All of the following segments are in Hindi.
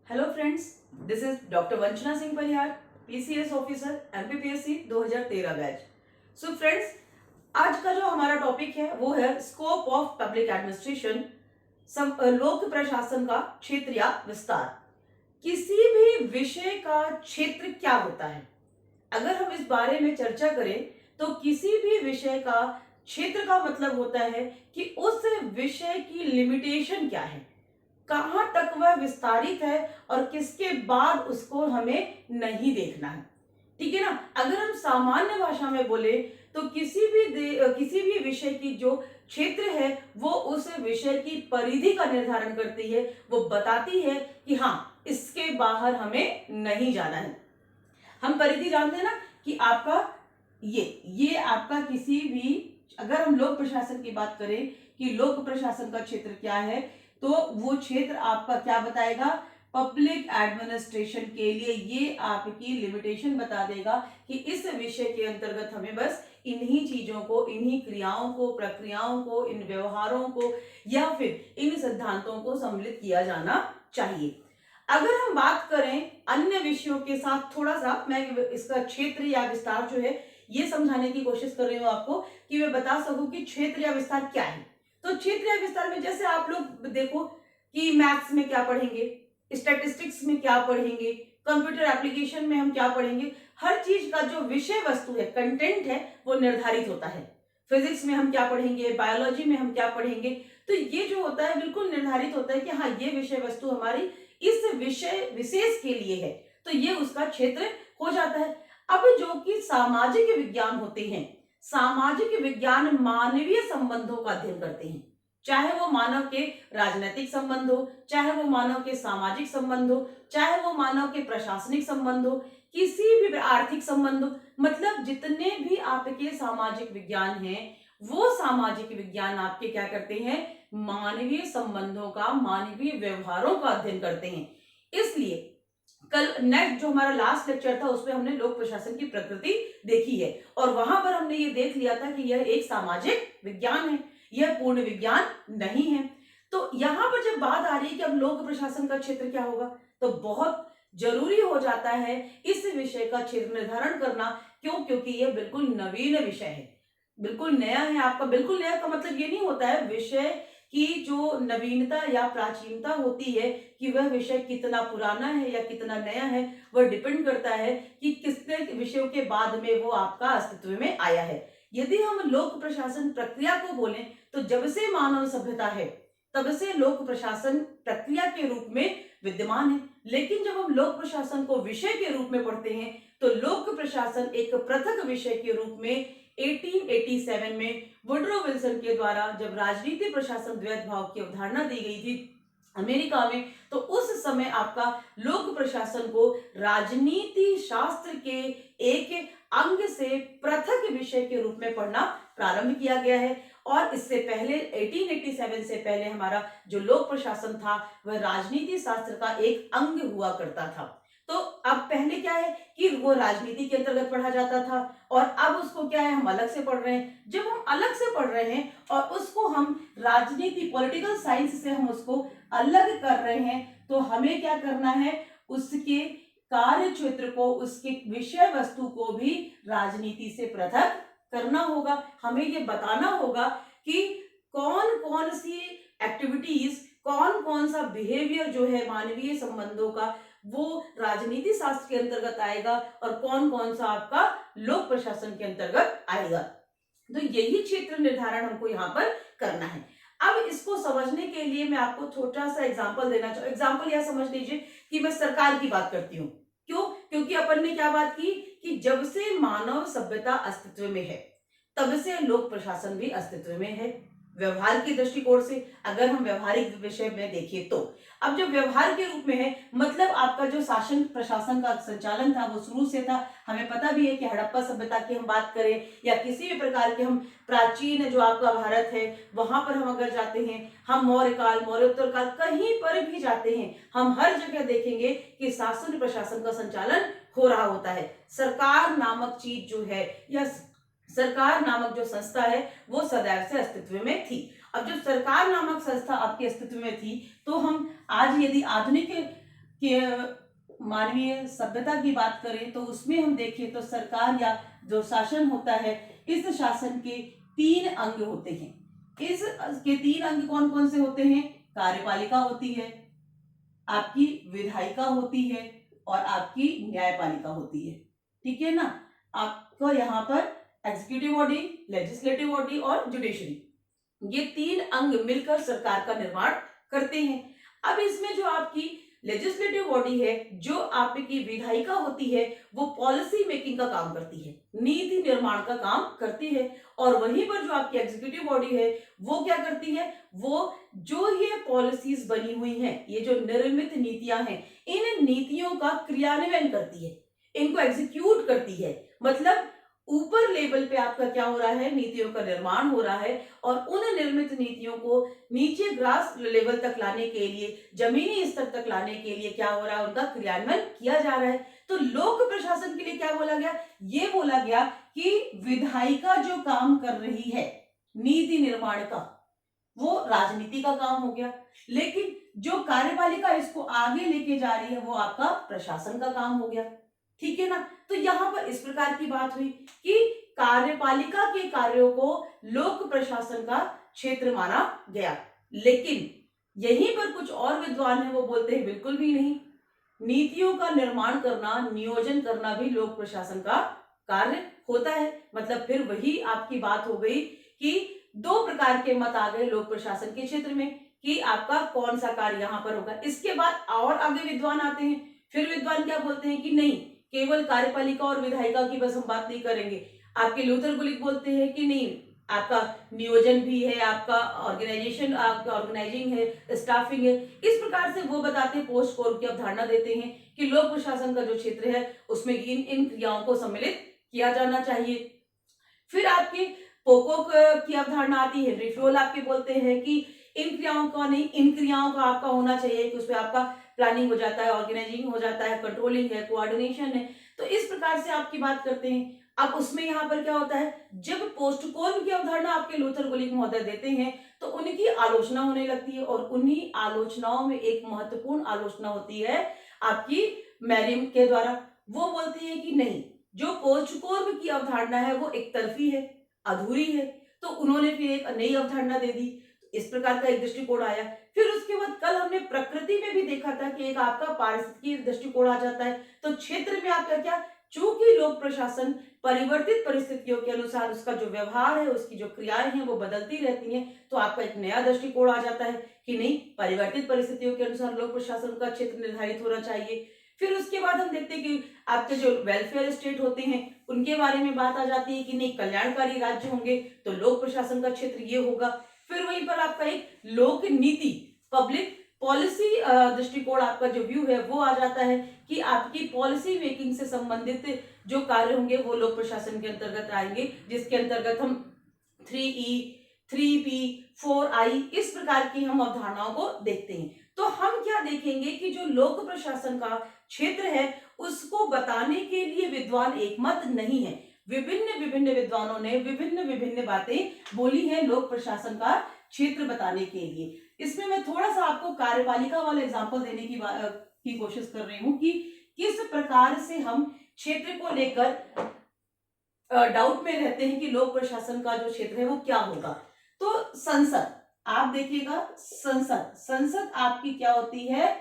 Hello friends, this is doctor Vanchana Singh Parihar, PCS officer, MPPSC 2013 batch. So friends, आज का जो हमारा टॉपिक है वो है स्कोप ऑफ पब्लिक एडमिनिस्ट्रेशन, लोक प्रशासन का क्षेत्र या विस्तार। किसी भी विषय का क्षेत्र क्या होता है, अगर हम इस बारे में चर्चा करें तो किसी भी विषय का क्षेत्र का मतलब होता है कि उस विषय की लिमिटेशन क्या है, कहां तक वह विस्तारित है और किसके बाद उसको हमें नहीं देखना है। ठीक है ना। अगर हम सामान्य भाषा में बोले तो किसी भी विषय की जो क्षेत्र है वो उस विषय की परिधि का निर्धारण करती है, वो बताती है कि हाँ, इसके बाहर हमें नहीं जाना है। हम परिधि जानते हैं ना कि आपका ये आपका किसी भी, अगर हम लोक प्रशासन की बात करें कि लोक प्रशासन का क्षेत्र क्या है, तो वो क्षेत्र आपका क्या बताएगा, पब्लिक एडमिनिस्ट्रेशन के लिए ये आपकी लिमिटेशन बता देगा कि इस विषय के अंतर्गत हमें बस इन्हीं चीजों को, इन्हीं क्रियाओं को, प्रक्रियाओं को, इन व्यवहारों को या फिर इन सिद्धांतों को सम्मिलित किया जाना चाहिए। अगर हम बात करें अन्य विषयों के साथ, थोड़ा सा मैं इसका क्षेत्र या विस्तार जो है ये समझाने की कोशिश कर रही हूं आपको कि मैं बता सकूं कि क्षेत्र या विस्तार क्या है। तो क्षेत्र या विस्तार में जैसे आप लोग देखो कि मैथ्स में क्या पढ़ेंगे, स्टैटिस्टिक्स में क्या पढ़ेंगे, कंप्यूटर एप्लीकेशन में हम क्या पढ़ेंगे, हर चीज का जो विषय वस्तु है, कंटेंट है, वो निर्धारित होता है। फिजिक्स में हम क्या पढ़ेंगे, बायोलॉजी में हम क्या पढ़ेंगे, तो ये जो होता है बिल्कुल निर्धारित होता है कि हाँ, ये विषय वस्तु हमारी इस विषय विशेष के लिए है, तो ये उसका क्षेत्र हो जाता है। अब जो कि सामाजिक विज्ञान होते हैं, सामाजिक विज्ञान मानवीय संबंधों का अध्ययन करते हैं, चाहे वो मानव के राजनीतिक संबंध हो, चाहे वो मानव के सामाजिक संबंध हो, चाहे वो मानव के प्रशासनिक संबंध हो, किसी भी आर्थिक संबंध हो, मतलब जितने भी आपके सामाजिक विज्ञान हैं, वो सामाजिक विज्ञान आपके क्या करते हैं, मानवीय संबंधों का, मानवीय व्यवहारों का अध्ययन करते हैं। इसलिए कल नेक्स्ट जो हमारा लास्ट लेक्चर था उसमें हमने लोक प्रशासन की प्रकृति देखी है और वहां पर हमने ये देख लिया था कि यह एक सामाजिक विज्ञान है, यह पूर्ण विज्ञान नहीं है। तो यहां पर जब बात आ रही है कि अब लोक प्रशासन का क्षेत्र क्या होगा, तो बहुत जरूरी हो जाता है इस विषय का क्षेत्र निर्धारण करना। क्यों? क्योंकि यह बिल्कुल नवीन विषय है, बिल्कुल नया है। आपका बिल्कुल नया का मतलब ये नहीं होता है विषय की जो नवीनता या प्राचीनता होती है कि वह विषय कितना पुराना है या कितना नया है, वह डिपेंड करता है कि कितने विषयों के बाद में वो आपका अस्तित्व में आया है। यदि हम लोक प्रशासन प्रक्रिया को बोलें तो जब से मानव सभ्यता है तब से लोक प्रशासन प्रक्रिया के रूप में विद्यमान है। लेकिन जब हम लोक प्रशासन को विषय के रूप में पढ़ते हैं तो लोक प्रशासन एक पृथक विषय के रूप में 1887 में वुडरो विल्सन के द्वारा जब राजनीति प्रशासन द्वैत भाव की अवधारणा दी गई थी अमेरिका में, तो उस समय आपका लोक प्रशासन को राजनीति शास्त्र के एक अंग से पृथक विषय के रूप में पढ़ना प्रारंभ किया गया है। और इससे पहले 1887 से पहले हमारा जो लोक प्रशासन था वह राजनीति शास्त्र का एक अंग हुआ करता था। तो अब पहले क्या है कि वो राजनीति के अंतर्गत पढ़ा जाता था और अब उसको क्या है, हम अलग से पढ़ रहे हैं। जब हम अलग से पढ़ रहे हैं और उसको हम राजनीति, पॉलिटिकल साइंस से हम उसको अलग कर रहे हैं, तो हमें क्या करना है, उसके कार्य क्षेत्र को, उसके विषय वस्तु को भी राजनीति से पृथक करना होगा। हमें ये बताना होगा कि कौन कौन सी एक्टिविटीज, कौन कौन सा बिहेवियर जो है मानवीय संबंधों का, वो राजनीति शास्त्र के अंतर्गत आएगा और कौन कौन सा आपका लोक प्रशासन के अंतर्गत आएगा। तो यही क्षेत्र निर्धारण हमको यहाँ पर करना है। अब इसको समझने के लिए मैं आपको छोटा सा एग्जांपल देना चाहूँ। एग्जांपल यह समझ लीजिए कि मैं सरकार की बात करती हूँ। क्यों? क्योंकि अपन ने क्या बात की कि जब से मानव सभ्यता अस्तित्व में है तब से लोक प्रशासन भी अस्तित्व में है। व्यवहार की दृष्टिकोण से अगर हम व्यवहारिक विषय में देखें तो अब जब व्यवहार के रूप में है, मतलब आपका जो शासन प्रशासन का संचालन था वो शुरू से था। हमें पता भी है कि हड़प्पा सभ्यता की हम बात करें या किसी भी प्रकार के हम प्राचीन जो आपका भारत है वहां पर हम अगर जाते हैं, हम मौर्य काल, मौर्योत्तर काल, कहीं पर भी जाते हैं, हम हर जगह देखेंगे कि शासन प्रशासन का संचालन हो रहा होता है। सरकार नामक चीज जो है या सरकार नामक जो संस्था है वो सदैव से अस्तित्व में थी। अब जब सरकार नामक संस्था आपके अस्तित्व में थी तो हम आज यदि आधुनिक कि मानवीय सभ्यता की बात करें तो उसमें हम देखें तो सरकार या जो शासन होता है, इस शासन के 3 अंग होते हैं। इस के 3 अंग कौन कौन से होते हैं? कार्यपालिका होती है, आपकी विधायिका होती है और आपकी न्यायपालिका होती है। ठीक है ना? आपको यहाँ पर एग्जीक्यूटिव बॉडी, लेजिस्लेटिव बॉडी और जुडिशरी, ये 3 अंग मिलकर सरकार का निर्माण करते हैं। अब इसमें जो आपकी लेजिस्लेटिव बॉडी है, जो आपकी विधायिका होती है, वो पॉलिसी मेकिंग का काम करती है, नीति निर्माण का काम करती है। और वहीं पर जो आपकी एग्जीक्यूटिव बॉडी है, वो क्या करती है? वो जो ये पॉलिसीज बनी हुई हैं, ये जो निर्मित नीतियां हैं, इन नीतियों का क्रियान्वयन करती है, इनको एग्जीक्यूट करती है। मतलब ऊपर लेवल पे आपका क्या हो रहा है? नीतियों का निर्माण हो रहा है और उन निर्मित नीतियों को नीचे ग्रास लेवल तक लाने के लिए, जमीनी स्तर तक लाने के लिए क्या हो रहा है? उनका क्रियान्वयन किया जा रहा है। तो लोक प्रशासन के लिए क्या बोला गया? ये बोला गया कि विधायिका जो काम कर रही है नीति निर्माण का, वो राजनीति का काम हो गया, लेकिन जो कार्यपालिका इसको आगे लेके जा रही है, वो आपका प्रशासन का काम हो गया। ठीक है ना? तो यहां पर इस प्रकार की बात हुई कि कार्यपालिका के कार्यों को लोक प्रशासन का क्षेत्र माना गया। लेकिन यहीं पर कुछ और विद्वान हैं, वो बोलते हैं बिल्कुल भी नहीं, नीतियों का निर्माण करना, नियोजन करना भी लोक प्रशासन का कार्य होता है। मतलब फिर वही आपकी बात हो गई कि 2 प्रकार के मत आ गए लोक प्रशासन के क्षेत्र में कि आपका कौन सा कार्य यहां पर होगा। इसके बाद और आगे विद्वान आते हैं, फिर विद्वान क्या बोलते हैं कि नहीं, केवल कार्यपालिका और विधायिका की बस हम बात नहीं करेंगे। आपके लूथर गुलिक बोलते हैं कि नहीं, आपका नियोजन भी है, आपका ऑर्गेनाइजेशन, आपका ऑर्गेनाइजिंग है, स्टाफिंग है। इस प्रकार से वो बताते हैं, पोस्ट कोर की अवधारणा देते हैं कि लोक प्रशासन का जो क्षेत्र है उसमें इन इन क्रियाओं को सम्मिलित किया जाना चाहिए। फिर आपके पोकोक की अवधारणा आती है, हेनरी फ्योल आपके बोलते हैं कि इन क्रियाओं का नहीं, इन क्रियाओं का आपका होना चाहिए कि उसमें आपका प्लानिंग हो जाता है, ऑर्गेनाइजिंग हो जाता है, कंट्रोलिंग है, कोऑर्डिनेशन है। तो इस प्रकार से आपकी बात करते हैं। अब उसमें यहाँ पर क्या होता है, जब पोस्टकोर्न की अवधारणा आपके लूथर गुलिक महोदय देते हैं तो उनकी आलोचना होने लगती है और उन्हीं आलोचनाओं में एक महत्वपूर्ण आलोचना होती है आपकी मैरियम के द्वारा। वो बोलती है कि नहीं, जो पोस्टकोर्न की अवधारणा है वो एक तरफी है, अधूरी है। तो उन्होंने फिर एक नई अवधारणा दे दी, इस प्रकार का एक दृष्टिकोण आया। फिर उसके बाद कल हमने प्रकृति में भी देखा था कि एक आपका पारिस्थितिकी दृष्टिकोण आ जाता है। तो क्षेत्र में आपका क्या, चूंकि लोक प्रशासन परिवर्तित परिस्थितियों के अनुसार उसका जो व्यवहार है, उसकी जो क्रियाएं हैं वो बदलती रहती हैं, तो आपका एक नया दृष्टिकोण आ जाता है कि नहीं, परिवर्तित परिस्थितियों के अनुसार लोक प्रशासन का क्षेत्र निर्धारित होना चाहिए। फिर उसके बाद हम देखते हैं कि आपके जो वेलफेयर स्टेट होते हैं उनके बारे में बात आ जाती है कि नहीं, कल्याणकारी राज्य होंगे तो लोक प्रशासन का क्षेत्र ये होगा। फिर वहीं पर आपका एक लोक नीति, पब्लिक पॉलिसी दृष्टिकोण, आपका जो व्यू है वो आ जाता है कि आपकी पॉलिसी मेकिंग से संबंधित जो कार्य होंगे वो लोक प्रशासन के अंतर्गत आएंगे, जिसके अंतर्गत हम 3E, 3P, 4I इस प्रकार की हम अवधारणाओं को देखते हैं। तो हम क्या देखेंगे कि जो लोक प्रशासन का क्षेत्र है उसको बताने के लिए विद्वान एकमत नहीं है। विभिन्न विभिन्न विद्वानों ने विभिन्न विभिन्न बातें बोली हैं लोक प्रशासन का क्षेत्र बताने के लिए। इसमें मैं थोड़ा सा आपको कार्यपालिका वाला एग्जांपल देने की कोशिश कर रही हूँ कि किस प्रकार से हम क्षेत्र को लेकर डाउट में रहते हैं कि लोक प्रशासन का जो क्षेत्र है वो क्या होगा। तो संसद, आप देखिएगा, संसद आपकी क्या होती है,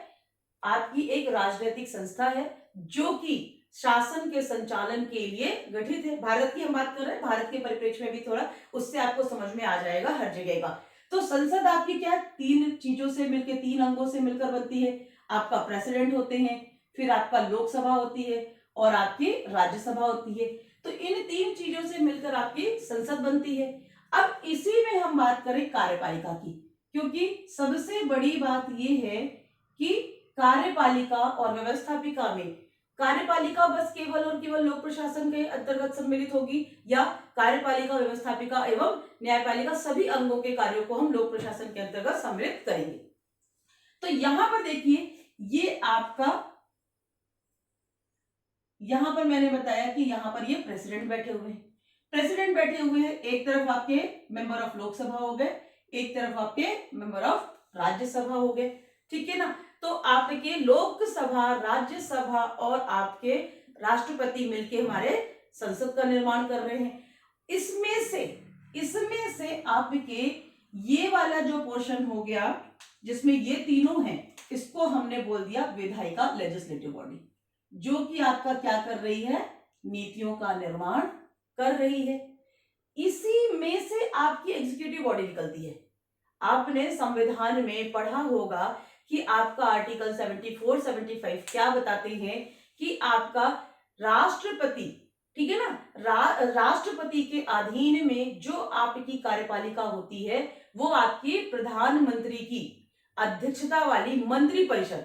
आपकी एक राजनीतिक संस्था है जो कि शासन के संचालन के लिए गठित है। भारत की हम बात कर रहे हैं, भारत के परिप्रेक्ष्य में भी थोड़ा उससे आपको समझ में आ जाएगा हर जगह का। तो संसद आपकी क्या, 3 चीजों से मिलकर, 3 अंगों से मिलकर बनती है। आपका प्रेसिडेंट होते हैं, फिर आपका लोकसभा होती है और आपकी राज्यसभा होती है। तो इन 3 चीजों से मिलकर आपकी संसद बनती है। अब इसी में हम बात करें कार्यपालिका की, क्योंकि सबसे बड़ी बात यह है कि कार्यपालिका और व्यवस्थापिका में, कार्यपालिका बस केवल और केवल लोक प्रशासन के अंतर्गत सम्मिलित होगी या कार्यपालिका, व्यवस्थापिका एवं न्यायपालिका सभी अंगों के कार्यों को हम लोक प्रशासन के अंतर्गत सम्मिलित करेंगे। तो यहां पर देखिए, ये आपका, यहां पर मैंने बताया कि यहां पर ये प्रेसिडेंट बैठे हुए हैं, प्रेसिडेंट बैठे हुए हैं। एक तरफ आपके मेंबर ऑफ लोकसभा हो गए, एक तरफ आपके मेंबर ऑफ राज्यसभा हो गए। ठीक है ना? तो तो आपके लोकसभा, राज्यसभा और आपके राष्ट्रपति मिलके हमारे संसद का निर्माण कर रहे हैं। इसमें से आपके ये वाला जो पोर्शन हो गया जिसमें ये तीनों हैं, इसको हमने बोल दिया विधायिका, लेजिस्लेटिव बॉडी, जो कि आपका क्या कर रही है, नीतियों का निर्माण कर रही है। इसी में से आपकी एग्जीक्यूटिव बॉडी निकलती है। आपने संविधान में पढ़ा होगा कि आपका आर्टिकल 74, 75 क्या बताते हैं कि आपका राष्ट्रपति, ठीक है ना, राष्ट्रपति के अधीन में जो आपकी कार्यपालिका होती है वो आपकी प्रधानमंत्री की अध्यक्षता वाली मंत्रिपरिषद।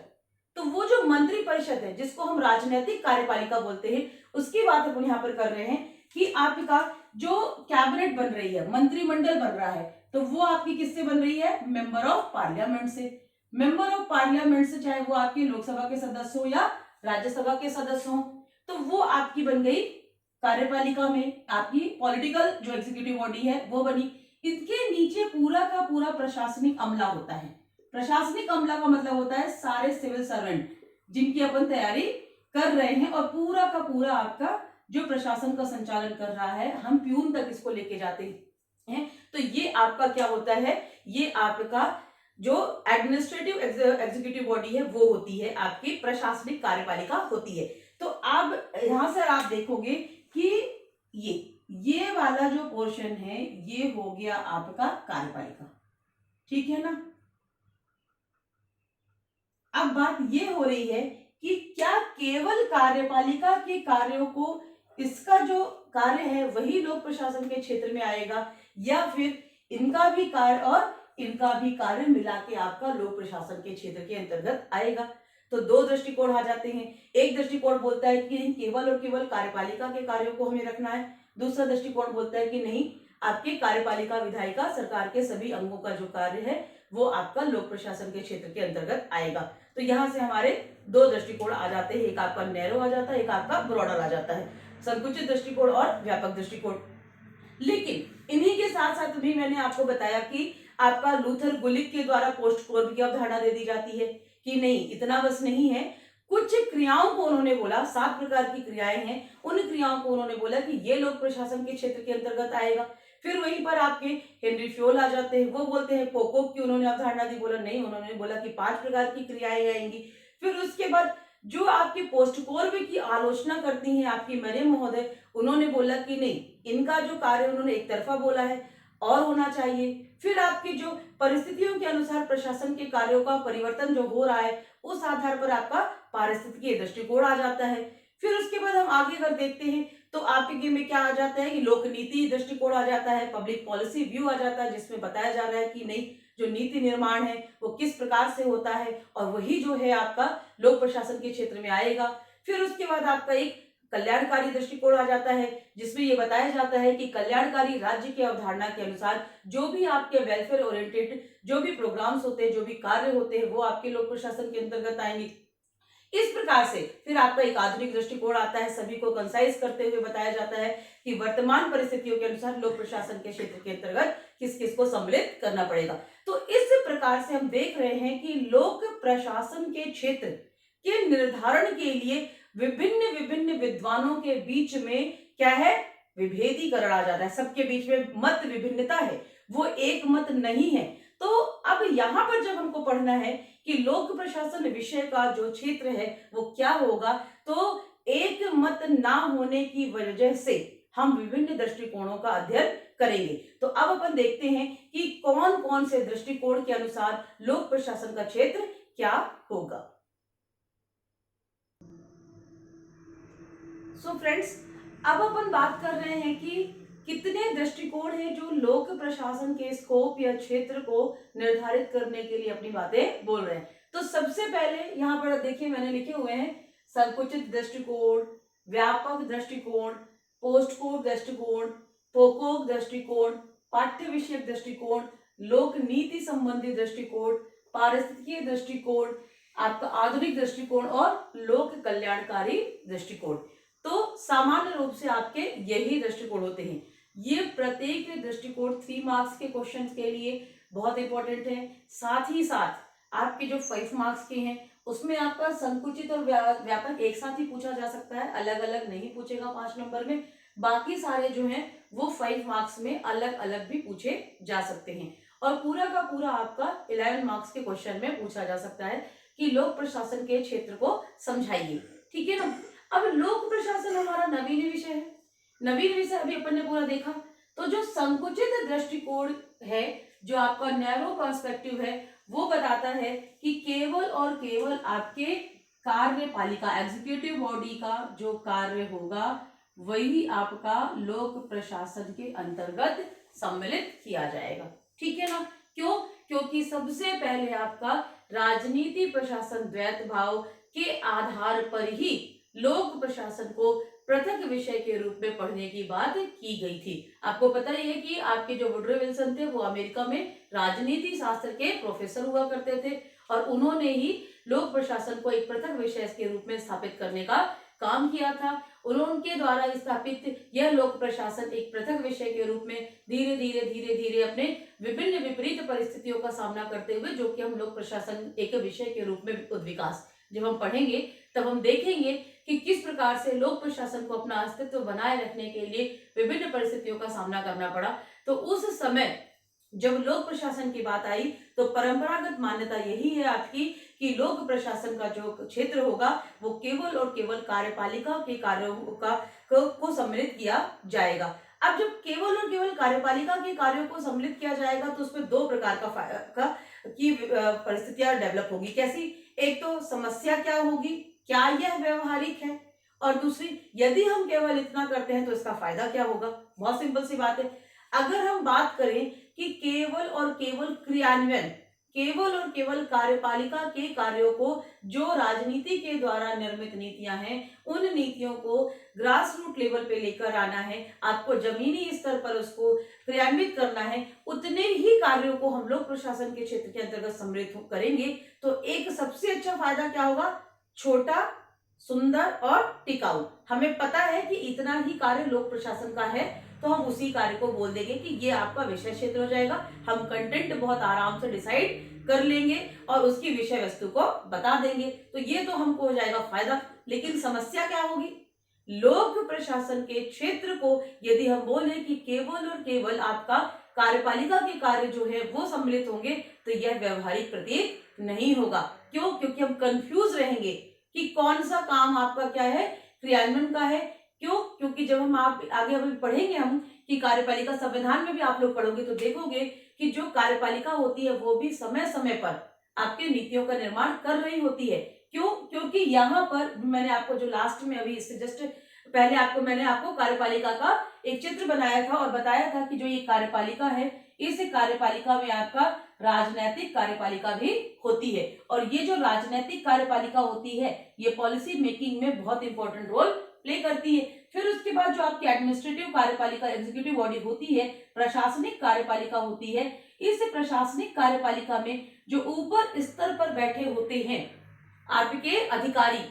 तो वो जो मंत्रिपरिषद है जिसको हम राजनीतिक कार्यपालिका बोलते हैं, उसकी बात अपन यहाँ पर कर रहे हैं कि आपका जो कैबिनेट बन रही है, मंत्रिमंडल बन रहा है, तो वो आपकी किससे बन रही है, मेंबर ऑफ पार्लियामेंट से। मेंबर ऑफ पार्लियामेंट से, चाहे वो आपके लोकसभा के सदस्य हो या राज्यसभा के सदस्य हो, तो वो आपकी बन गई कार्यपालिका में। आपकी पॉलिटिकल जो एग्जीक्यूटिव बॉडी है वो बनी। इसके नीचे पूरा का पूरा प्रशासनिक अमला होता है। प्रशासनिक अमला का मतलब होता है सारे सिविल सर्वेंट जिनकी अपन तैयारी कर रहे हैं और पूरा का पूरा आपका जो प्रशासन का संचालन कर रहा है, हम प्यून तक इसको लेके जाते हैं। तो ये आपका क्या होता है, ये आपका जो एडमिनिस्ट्रेटिव एग्जीक्यूटिव बॉडी है वो होती है, आपकी प्रशासनिक कार्यपालिका होती है। तो अब यहां से आप देखोगे कि ये वाला जो पोर्शन है ये हो गया आपका कार्यपालिका, ठीक है ना। अब बात ये हो रही है कि क्या केवल कार्यपालिका के कार्यों को, इसका जो कार्य है वही लोक प्रशासन के क्षेत्र में आएगा, या फिर इनका भी कार्य और इनका भी कार्य मिला के आपका लोक प्रशासन के क्षेत्र के अंतर्गत आएगा। तो दो दृष्टिकोण आ जाते हैं। एक दृष्टिकोण बोलता है कि केवल और केवल कार्यपालिका के कार्यों को हमें रखना है। दूसरा दृष्टिकोण बोलता है कि नहीं, आपके कार्यपालिका, विधायिका, सरकार के सभी अंगों का जो कार्य है वो आपका लोक प्रशासन के क्षेत्र के अंतर्गत आएगा। तो यहाँ से हमारे दो दृष्टिकोण आ जाते हैं, एक आपका नैरो आ जाता है, एक आपका ब्रॉडर आ जाता है, संकुचित दृष्टिकोण और व्यापक दृष्टिकोण। लेकिन इन्हीं के साथ साथ भी मैंने आपको बताया कि आपका लूथर गुलिक के द्वारा पोस्ट कोर्ब की अवधारणा दे दी जाती है कि नहीं, इतना बस नहीं है, कुछ क्रियाओं को उन्होंने बोला, 7 प्रकार की क्रियाएं हैं, उन क्रियाओं को उन्होंने बोला कि ये लोक प्रशासन के क्षेत्र के अंतर्गत आएगा। फिर वहीं पर आपके हेनरी फ्योल आ जाते हैं, वो बोलते हैं पोकोक की उन्होंने अवधारणा दी, बोला नहीं, उन्होंने बोला कि 5 प्रकार की क्रियाएं आएंगी। फिर उसके बाद जो आपके पोस्ट कोर्ब की आलोचना करती हैं आपकी मरियम महोदय, उन्होंने बोला कि नहीं, इनका जो कार्य उन्होंने एक तरफा बोला है और होना चाहिए। फिर आपकी जो परिस्थितियों के अनुसार प्रशासन के कार्यों का परिवर्तन जो हो रहा है, उस आधार पर आपका पारिस्थितिकीय दृष्टिकोण आ जाता है। फिर उसके बाद हम आगे अगर देखते हैं तो आपके में क्या आ जाता है कि लोक नीति दृष्टिकोण आ जाता है, पब्लिक पॉलिसी व्यू आ जाता है, जिसमें बताया जा रहा है कि नहीं, जो नीति निर्माण है वो किस प्रकार से होता है और वही जो है आपका लोक प्रशासन के क्षेत्र में आएगा। फिर उसके बाद आपका एक कल्याणकारी दृष्टिकोण आ जाता है, जिसमें ये बताया जाता है कि कल्याणकारी राज्य की अवधारणा के अनुसार जो भी आपके वेलफेयर ओरिएंटेड जो भी प्रोग्राम्स होते हैं, जो भी कार्य होते हैं, वो आपके लोक प्रशासन के अंतर्गत आएंगे। इस प्रकार से फिर आपका एक आधुनिक दृष्टिकोण आता है, सभी को कंसाइज करते हुए बताया जाता है कि वर्तमान परिस्थितियों के अनुसार लोक प्रशासन के क्षेत्र के अंतर्गत किस किस को सम्मिलित करना पड़ेगा। तो इस प्रकार से हम देख रहे हैं कि लोक प्रशासन के क्षेत्र के निर्धारण के लिए विभिन्न विभिन्न विद्वानों के बीच में क्या है, विभेदीकरण आ जाता है, सबके बीच में मत विभिन्नता है, वो एक मत नहीं है। तो अब यहाँ पर जब हमको पढ़ना है कि लोक प्रशासन विषय का जो क्षेत्र है वो क्या होगा, तो एक मत ना होने की वजह से हम विभिन्न दृष्टिकोणों का अध्ययन करेंगे। तो अब अपन देखते हैं कि कौन कौन से दृष्टिकोण के अनुसार लोक प्रशासन का क्षेत्र क्या होगा। सो फ्रेंड्स, अब अपन बात कर रहे हैं कि कितने दृष्टिकोण हैं जो लोक प्रशासन के स्कोप या क्षेत्र को निर्धारित करने के लिए अपनी बातें बोल रहे हैं। तो सबसे पहले यहाँ पर देखिए मैंने लिखे हुए हैं संकुचित दृष्टिकोण, व्यापक दृष्टिकोण, पोस्टकोक दृष्टिकोण, पोकोक दृष्टिकोण, पाठ्य विषयक दृष्टिकोण, लोक नीति संबंधी दृष्टिकोण, पारिस्थितिकीय दृष्टिकोण, आपका आधुनिक दृष्टिकोण और लोक कल्याणकारी दृष्टिकोण। तो सामान्य रूप से आपके यही दृष्टिकोण होते हैं। ये प्रत्येक दृष्टिकोण 3 मार्क्स के क्वेश्चन के लिए बहुत इंपॉर्टेंट है। साथ ही साथ आपके जो 5 मार्क्स के हैं उसमें आपका संकुचित और व्यापक एक साथ ही पूछा जा सकता है, अलग अलग नहीं पूछेगा 5 नंबर में। बाकी सारे जो हैं वो 5 मार्क्स में अलग अलग भी पूछे जा सकते हैं। और पूरा का पूरा आपका 11 मार्क्स के क्वेश्चन में पूछा जा सकता है कि लोक प्रशासन के क्षेत्र को समझाइए। ठीक है ना। अब लोक प्रशासन हमारा नवीन विषय है, नवीन विषय अभी अपन ने पूरा देखा। तो जो संकुचित दृष्टिकोण है, जो आपका नैरो पर्सपेक्टिव है, वो बताता है कि केवल और केवल आपके कार्यपालिका एग्जीक्यूटिव बॉडी का जो कार्य होगा वही आपका लोक प्रशासन के अंतर्गत सम्मिलित किया जाएगा। ठीक है ना। क्यों? क्योंकि सबसे पहले आपका राजनीति प्रशासन द्वैत भाव के आधार पर ही लोक प्रशासन को पृथक विषय के रूप में पढ़ने की बात की गई थी। आपको पता ही है कि आपके जो वुडरो विल्सन थे वो अमेरिका में राजनीति शास्त्र के प्रोफेसर हुआ करते थे और उन्होंने ही लोक प्रशासन को एक पृथक विषय के रूप में स्थापित करने का काम किया था। उनके द्वारा स्थापित यह लोक प्रशासन एक पृथक विषय के रूप में धीरे धीरे अपने विभिन्न विपरीत परिस्थितियों का सामना करते हुए, जो कि हम लोक प्रशासन एक विषय के रूप में विकास जब हम पढ़ेंगे तब हम देखेंगे कि किस प्रकार से लोक प्रशासन को अपना अस्तित्व बनाए रखने के लिए विभिन्न परिस्थितियों का सामना करना पड़ा। तो उस समय जब लोक प्रशासन की बात आई तो परंपरागत मान्यता यही है आपकी कि लोक प्रशासन का जो क्षेत्र होगा वो केवल और केवल कार्यपालिका के कार्यों को सम्मिलित किया जाएगा। अब जब केवल और केवल कार्यपालिका के कार्यों को सम्मिलित किया जाएगा तो उसमें दो प्रकार की परिस्थितियां डेवलप होगी। कैसी? एक तो समस्या क्या होगी, क्या यह व्यवहारिक है, और दूसरी यदि हम केवल इतना करते हैं तो इसका फायदा क्या होगा। बहुत सिंपल सी बात है। अगर हम बात करें कि केवल और केवल क्रियान्वयन, केवल और केवल कार्यपालिका के कार्यों को जो राजनीति के द्वारा निर्मित नीतियां हैं उन नीतियों को ग्रास रूट लेवल पे लेकर आना है, आपको जमीनी स्तर पर उसको क्रियान्वित करना है, उतने ही कार्यों को हम लोग प्रशासन के क्षेत्र के अंतर्गत सम्मिलित करेंगे तो एक सबसे अच्छा फायदा क्या होगा? छोटा, सुंदर और टिकाऊ। हमें पता है कि इतना ही कार्य लोक प्रशासन का है तो हम उसी कार्य को बोल देंगे कि ये आपका विषय क्षेत्र हो जाएगा। हम कंटेंट बहुत आराम से डिसाइड कर लेंगे और उसकी विषय वस्तु को बता देंगे। तो ये तो हमको हो जाएगा फायदा। लेकिन समस्या क्या होगी? लोक प्रशासन के क्षेत्र को यदि हम बोले कि केवल और केवल आपका कार्यपालिका के कार्य जो है वो सम्मिलित होंगे तो यह व्यवहारिक प्रतीत नहीं होगा। क्यों? क्योंकि हम कंफ्यूज रहेंगे कि कौन सा काम आपका क्या है, क्रियान्वयन का है। क्यों? क्योंकि जब हम आगे अभी पढ़ेंगे हम कि कार्यपालिका संविधान में भी आप लोग पढ़ोगे तो देखोगे कि जो कार्यपालिका होती है वो भी समय समय पर आपके नीतियों का निर्माण कर रही होती है। क्यों? क्योंकि यहाँ पर मैंने आपको जो लास्ट में अभी इससे जस्ट पहले मैंने आपको कार्यपालिका का एक चित्र बनाया था और बताया था कि जो ये कार्यपालिका है इस कार्यपालिका में आपका राजनैतिक कार्यपालिका भी होती है और ये जो राजनैतिक कार्यपालिका होती है ये पॉलिसी मेकिंग में बहुत इंपॉर्टेंट रोल प्ले करती है। फिर उसके बाद जो आपकी एडमिनिस्ट्रेटिव कार्यपालिका एग्जीक्यूटिव बॉडी होती है, प्रशासनिक कार्यपालिका होती है। इस प्रशासनिक कार्यपालिका में जो ऊपर स्तर पर बैठे होते हैं आपके अधिकारी,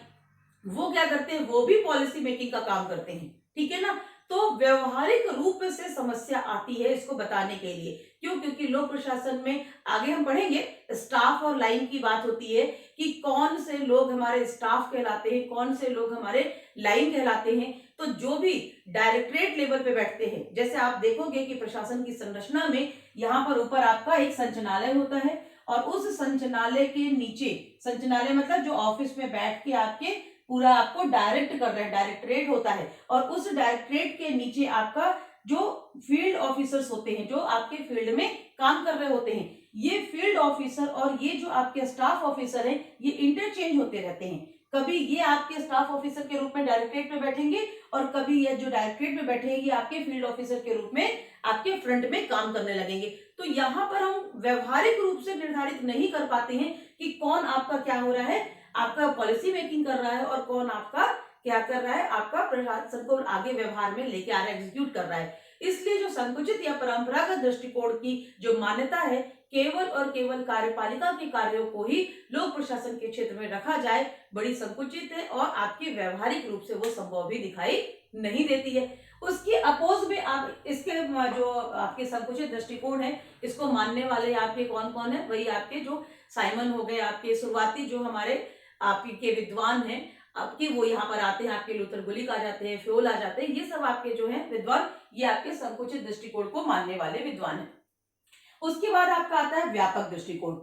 वो क्या करते हैं? वो भी पॉलिसी मेकिंग का काम करते हैं। ठीक है ना। तो व्यवहारिक रूप से समस्या आती है इसको बताने के लिए। क्यों? क्योंकि लोक प्रशासन में आगे हम पढ़ेंगे स्टाफ और लाइन की बात होती है कि कौन से लोग हमारे स्टाफ कहलाते हैं, कौन से लोग हमारे लाइन कहलाते हैं। तो जो भी डायरेक्टरेट लेवल पे बैठते हैं, जैसे आप देखोगे कि प्रशासन की संरचना में यहाँ पर ऊपर आपका एक संचालय होता है और उस संचालय के नीचे, संचालय मतलब जो ऑफिस में बैठ के आपके पूरा आपको डायरेक्ट कर रहे हैं, डायरेक्टरेट होता है। और उस डायरेक्टरेट के नीचे आपका जो फील्ड ऑफिसर्स होते हैं, जो आपके फील्ड में काम कर रहे होते हैं, ये फील्ड ऑफिसर और ये जो आपके स्टाफ ऑफिसर हैं ये इंटरचेंज होते रहते हैं। कभी ये आपके स्टाफ ऑफिसर के रूप में डायरेक्टरेट में बैठेंगे और कभी ये जो डायरेक्टरेट में बैठेंगे ये आपके फील्ड ऑफिसर के रूप में आपके फ्रंट में काम करने लगेंगे। तो यहाँ पर हम व्यवहारिक रूप से निर्धारित नहीं कर पाते हैं कि कौन आपका क्या हो रहा है, आपका पॉलिसी मेकिंग कर रहा है और कौन आपका क्या कर रहा है, आपका प्रशासन को आगे व्यवहार में लेके आ रहा है, एग्जीक्यूट कर रहा है। इसलिए जो संकुचित या परंपरागत दृष्टिकोण की जो मान्यता है केवल और केवल कार्यपालिका के कार्यों को ही लोक प्रशासन के क्षेत्र में रखा जाए, बड़ी संकुचित है और आपकी व्यवहारिक रूप से वो संभव भी दिखाई नहीं देती है। उसके अपोज में आप इसके जो आपके संकुचित दृष्टिकोण है इसको मानने वाले आपके कौन कौन है? वही आपके जो साइमन हो गए, आपके शुरुआती जो हमारे आपके विद्वान हैं आपके, वो यहाँ पर आते हैं, आपके लूथर गुलिक आ जाते हैं, फ्योल आ जाते हैं, ये सब आपके जो है विद्वान, ये आपके संकुचित दृष्टिकोण को मानने वाले विद्वान हैं। उसके बाद आपका आता है व्यापक दृष्टिकोण,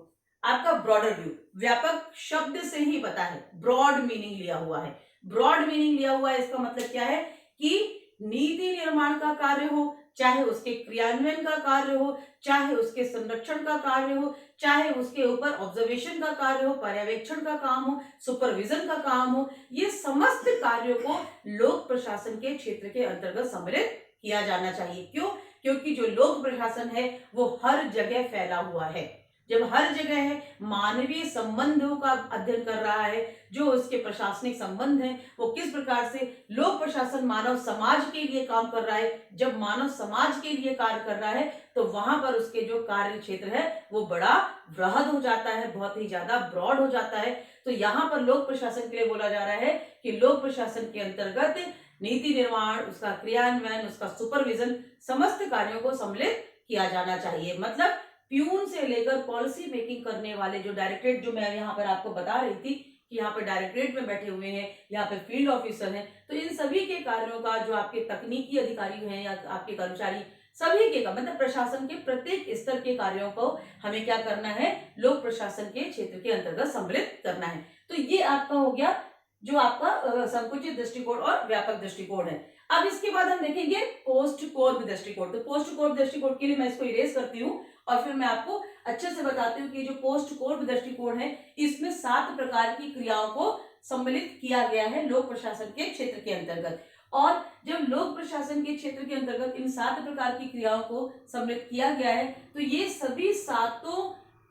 आपका ब्रॉडर व्यू। व्यापक शब्द से ही पता है, ब्रॉड मीनिंग लिया हुआ है। ब्रॉड मीनिंग लिया हुआ है, इसका मतलब क्या है कि नीति निर्माण का कार्य हो, चाहे उसके क्रियान्वयन का कार्य हो, चाहे उसके संरक्षण का कार्य हो, चाहे उसके ऊपर ऑब्जर्वेशन का कार्य हो, पर्यवेक्षण का काम हो, सुपरविजन का काम हो, ये समस्त कार्यों को लोक प्रशासन के क्षेत्र के अंतर्गत सम्मिलित किया जाना चाहिए। क्यों? क्योंकि जो लोक प्रशासन है वो हर जगह फैला हुआ है। जब हर जगह है, मानवीय संबंधों का अध्ययन कर रहा है, जो उसके प्रशासनिक संबंध हैं, वो किस प्रकार से लोक प्रशासन मानव समाज के लिए काम कर रहा है। जब मानव समाज के लिए कार्य कर रहा है तो वहां पर उसके जो कार्य क्षेत्र है वो बड़ा वृहद हो जाता है, बहुत ही ज्यादा ब्रॉड हो जाता है। तो यहाँ पर लोक प्रशासन के लिए बोला जा रहा है कि लोक प्रशासन के अंतर्गत नीति निर्माण, उसका क्रियान्वयन, उसका सुपरविजन, समस्त कार्यों को सम्मिलित किया जाना चाहिए। मतलब प्यून से लेकर पॉलिसी मेकिंग करने वाले जो डायरेक्टरेट, जो मैं यहाँ पर आपको बता रही थी कि यहाँ पर डायरेक्टरेट में बैठे हुए हैं, यहाँ पे फील्ड ऑफिसर हैं, तो इन सभी के कार्यों का जो आपके तकनीकी अधिकारी हैं या आपके कर्मचारी, सभी के का मतलब प्रशासन के प्रत्येक स्तर के कार्यों को हमें क्या करना है, लोक प्रशासन के क्षेत्र के अंतर्गत सम्मिलित करना है। तो ये आपका हो गया जो आपका संकुचित दृष्टिकोण और व्यापक दृष्टिकोण है। अब इसके बाद हम देखेंगे पोस्ट कोर्ब दृष्टिकोण। तो पोस्ट कोर्ब दृष्टिकोण के लिए मैं इसको इरेज करती हूँ और फिर मैं आपको अच्छे से बताती हूँ कि जो पोस्ट कोर्ब दृष्टिकोण है, इसमें 7 प्रकार की क्रियाओं को सम्मिलित किया गया है लोक प्रशासन के क्षेत्र के अंतर्गत। और जब लोक प्रशासन के क्षेत्र के अंतर्गत इन 7 प्रकार की क्रियाओं को सम्मिलित किया गया है, तो ये सभी 7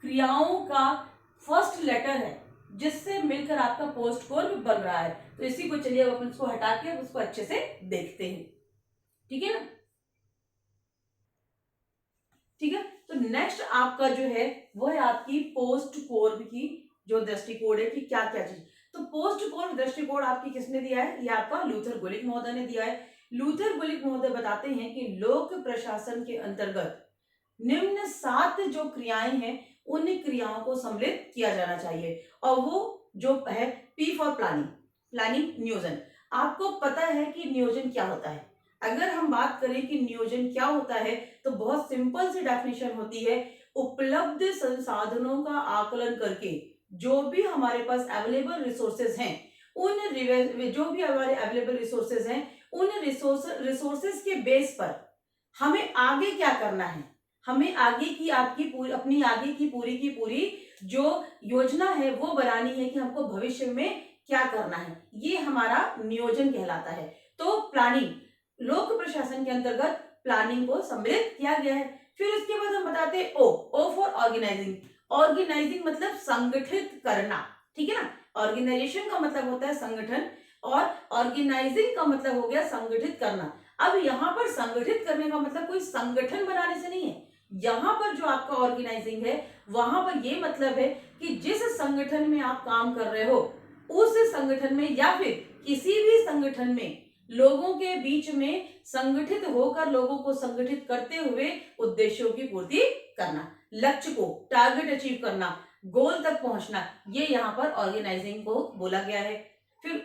क्रियाओं का फर्स्ट लेटर है जिससे मिलकर आपका पोस्ट कोर्ब बन रहा है। तो इसी को चलिए अपन इसको हटा के उसको अच्छे से देखते हैं। ठीक है ना? ठीक है, तो नेक्स्ट आपका जो है वो है आपकी पोस्ट कोर्ब की जो दृष्टिकोण है कि क्या क्या चीज। तो पोस्ट कोर्ब दृष्टिकोण आपकी किसने दिया है? ये आपका लूथर गुलिक महोदय ने दिया है। लूथर गुलिक महोदय बताते हैं कि लोक प्रशासन के अंतर्गत निम्न 7 जो क्रियाएं हैं उन क्रियाओं को सम्मिलित किया जाना चाहिए। और वो जो है पी फॉर प्लानिंग, प्लानिंग नियोजन। आपको पता है कि नियोजन क्या होता है? अगर हम बात करें कि नियोजन क्या होता है तो बहुत सिंपल सी डेफिनेशन होती है, उपलब्ध संसाधनों का आकलन करके जो भी हमारे पास अवेलेबल रिसोर्सेज हैं, उन जो भी हमारे अवेलेबल रिसोर्सेज हैं, उन रिसोर्सेज के बेस पर हमें आगे क्या करना है, हमें आगे की आपकी पूरी अपनी आगे की पूरी जो योजना है वो बनानी है कि हमको भविष्य में क्या करना है। ये हमारा नियोजन कहलाता है। तो प्लानिंग, लोक प्रशासन के अंतर्गत प्लानिंग को सम्मिलित किया गया है। फिर उसके बाद हम बताते हैं ओ फॉर ऑर्गेनाइजिंग। ऑर्गेनाइजिंग मतलब संगठित करना, ठीक है ना? ऑर्गेनाइजेशन का मतलब होता है संगठन और ऑर्गेनाइजिंग का मतलब हो गया संगठित करना। अब यहाँ पर संगठित करने का मतलब कोई संगठन बनाने से नहीं है। यहाँ पर जो आपका ऑर्गेनाइजिंग है वहां पर ये मतलब है कि जिस संगठन में आप काम कर रहे हो उस संगठन में या फिर किसी भी संगठन में लोगों के बीच में संगठित होकर लोगों को संगठित करते हुए उद्देश्यों की पूर्ति करना, लक्ष्य को टारगेट अचीव करना, गोल तक पहुंचना, ये यहाँ पर ऑर्गेनाइजिंग को बोला गया है। फिर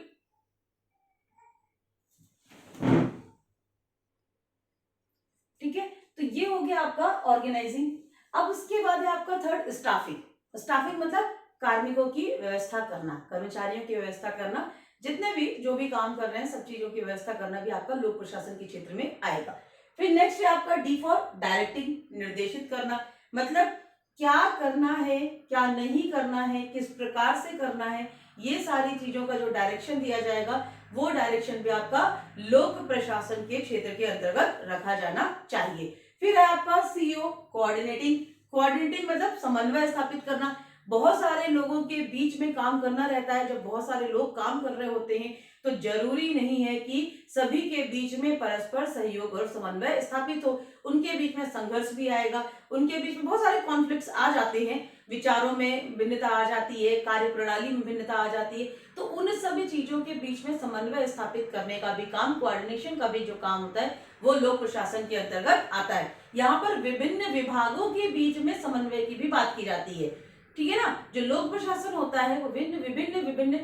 ठीक है, तो ये हो गया आपका ऑर्गेनाइजिंग। अब उसके बाद है आपका थर्ड स्टाफिंग। स्टाफिंग मतलब कार्मिकों की व्यवस्था करना, कर्मचारियों की व्यवस्था करना, जितने भी जो भी काम कर रहे हैं सब चीजों की व्यवस्था करना भी आपका लोक प्रशासन के क्षेत्र में आएगा। फिर नेक्स्ट है आपका डी फॉर डायरेक्टिंग, निर्देशित करना। मतलब क्या करना है, क्या नहीं करना है, किस प्रकार से करना है, ये सारी चीजों का जो डायरेक्शन दिया जाएगा वो डायरेक्शन भी आपका लोक प्रशासन के क्षेत्र के अंतर्गत रखा जाना चाहिए। फिर है आपका सीईओ, कोऑर्डिनेटिंग। कोऑर्डिनेटिंग मतलब समन्वय स्थापित करना। बहुत सारे लोगों के बीच में काम करना रहता है। जब बहुत सारे लोग काम कर रहे होते हैं तो जरूरी नहीं है कि सभी के बीच में परस्पर सहयोग और समन्वय स्थापित हो। उनके बीच में संघर्ष भी आएगा, उनके बीच में बहुत सारे कॉन्फ्लिक्ट्स आ जाते हैं, विचारों में भिन्नता आ जाती है, कार्य प्रणाली में भिन्नता आ जाती है। तो उन सभी चीजों के बीच में समन्वय स्थापित करने का भी काम, कोऑर्डिनेशन का भी जो काम होता है वो लोक प्रशासन के अंतर्गत आता है। यहाँ पर विभिन्न विभागों के बीच में समन्वय की भी बात की जाती है। ठीक है ना। जो लोक प्रशासन होता है वो विभिन्न विभिन्न विभिन्न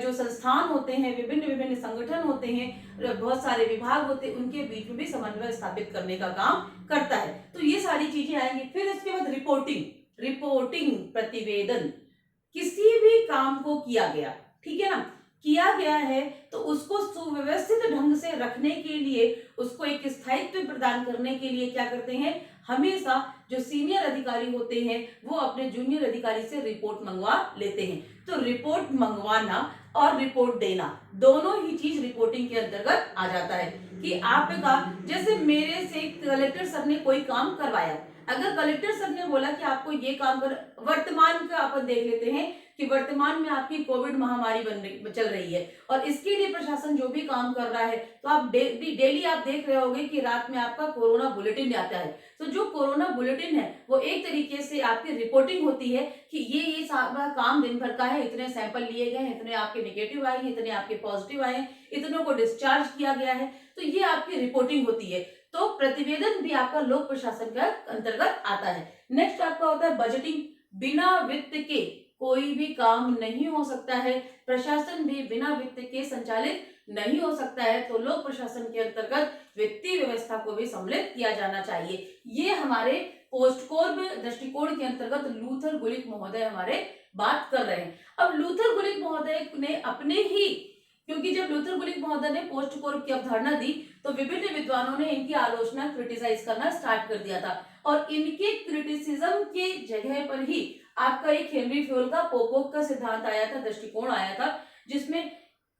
जो संस्थान होते हैं, विभिन्न विभिन्न संगठन होते हैं, बहुत सारे विभाग होते हैं, उनके बीच में भी समन्वय स्थापित करने का काम करता है। तो ये सारी चीजें आएंगी। फिर इसके बाद रिपोर्टिंग, रिपोर्टिंग प्रतिवेदन, किसी भी काम को किया गया, ठीक है ना, किया गया है तो उसको सुव्यवस्थित ढंग से रखने के लिए, उसको एक स्थायित्व प्रदान करने के लिए क्या करते हैं, हमेशा जो सीनियर अधिकारी होते हैं वो अपने जूनियर अधिकारी से रिपोर्ट मंगवा लेते हैं। तो रिपोर्ट मंगवाना और रिपोर्ट देना दोनों ही चीज रिपोर्टिंग के अंतर्गत आ जाता है। कि आपका, जैसे मेरे से कलेक्टर सर ने कोई काम करवाया, अगर कलेक्टर सर ने बोला कि आपको ये काम कर, वर्तमान का अपन देख लेते हैं कि वर्तमान में आपकी कोविड महामारी चल रही है और इसके लिए प्रशासन जो भी काम कर रहा है, तो आप डेली आप देख रहे होंगे कि रात में आपका कोरोना बुलेटिन आता है। तो जो कोरोना बुलेटिन है वो एक तरीके से आपकी रिपोर्टिंग होती है कि ये सारा काम दिन भर का है, इतने सैंपल लिए गए हैं, इतने आपके नेगेटिव आए हैं, इतने आपके पॉजिटिव आए हैं, इतनों को डिस्चार्ज किया गया है, तो ये आपकी रिपोर्टिंग होती है। तो प्रतिवेदन भी आपका लोक प्रशासन का अंतर्गत आता है। नेक्स्ट आपका होता है बजटिंग। बिना वित्त के कोई भी काम नहीं हो सकता है, प्रशासन भी बिना वित्त के संचालित नहीं हो सकता है। तो लोक प्रशासन के अंतर्गत वित्तीय व्यवस्था को भी सम्मिलित किया जाना चाहिए। ये हमारे पोस्ट कोर दृष्टिकोण के अंतर्गत लूथर गुलिक महोदय हमारे बात कर रहे हैं। अब लूथर गुलिक महोदय ने अपने ही, क्योंकि जब लूथर गुलिक महोदय ने पोस्ट कोर की अवधारणा दी तो विभिन्न विद्वानों ने इनकी आलोचना, क्रिटिसाइज करना स्टार्ट कर दिया था और इनके क्रिटिसिज्म के जगह पर ही आपका एक हेनरी फ्योल का पोपोक का सिद्धांत आया था, दृष्टिकोण आया था, जिसमें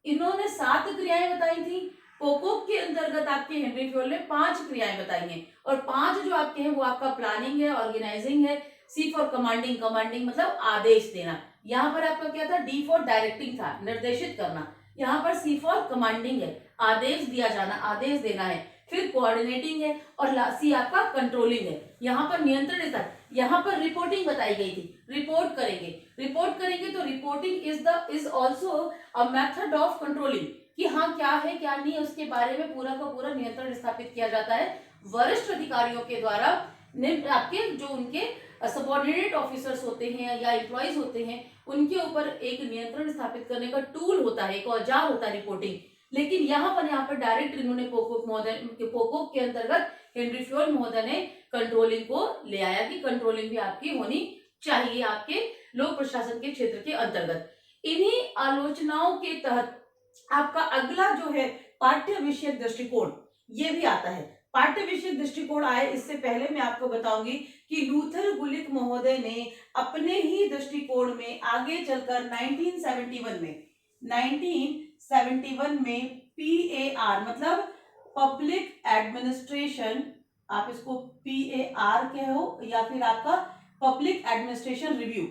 इन्होंने 7 क्रियाएं बताई थी। पोपोक के अंतर्गत आपके हेनरी फ्योल ने 5 क्रियाएं बताई हैं और 5 जो आपके हैं वो आपका प्लानिंग है, ऑर्गेनाइजिंग है, सी फॉर कमांडिंग, कमांडिंग मतलब आदेश देना, यहाँ पर आपका क्या था, डी फॉर डायरेक्टिंग था, निर्देशित करना, यहाँ पर सी फॉर कमांडिंग है, आदेश दिया जाना, आदेश देना है, फिर कोऑर्डिनेटिंग है और सी आपका कंट्रोलिंग है, यहाँ पर नियंत्रण है, यहाँ पर रिपोर्टिंग बताई गई थी, रिपोर्ट करेंगे, रिपोर्ट करेंगे तो reporting is also a method of controlling, कि हाँ क्या है क्या नहीं है उसके बारे में पूरा का पूरा नियंत्रण स्थापित किया जाता है वरिष्ठ अधिकारियों के द्वारा। आपके जो उनके सबऑर्डिनेट ऑफिसर्स होते हैं या एम्प्लॉइज होते हैं उनके ऊपर एक नियंत्रण स्थापित करने का टूल होता है, एक औजार होता है रिपोर्टिंग। लेकिन यहाँ पर डायरेक्ट इन्होंने पोकोक के अंतर्गत हेनरी फ्योल महोदय ने कंट्रोलिंग को ले आया कि कंट्रोलिंग भी आपकी होनी चाहिए आपके लोक प्रशासन के क्षेत्र के अंतर्गत। इन्हीं आलोचनाओं के तहत आपका अगला जो है पाठ्य विषयक दृष्टिकोण, ये भी आता है। पाठ्य विषयक दृष्टिकोण आए इससे पहले मैं आपको बताऊंगी कि लूथर गुलिक महोदय ने अपने ही दृष्टिकोण में आगे चलकर 1971 में PAR मतलब पब्लिक एडमिनिस्ट्रेशन, आप इसको PAR कहो या फिर आपका पब्लिक एडमिनिस्ट्रेशन रिव्यू,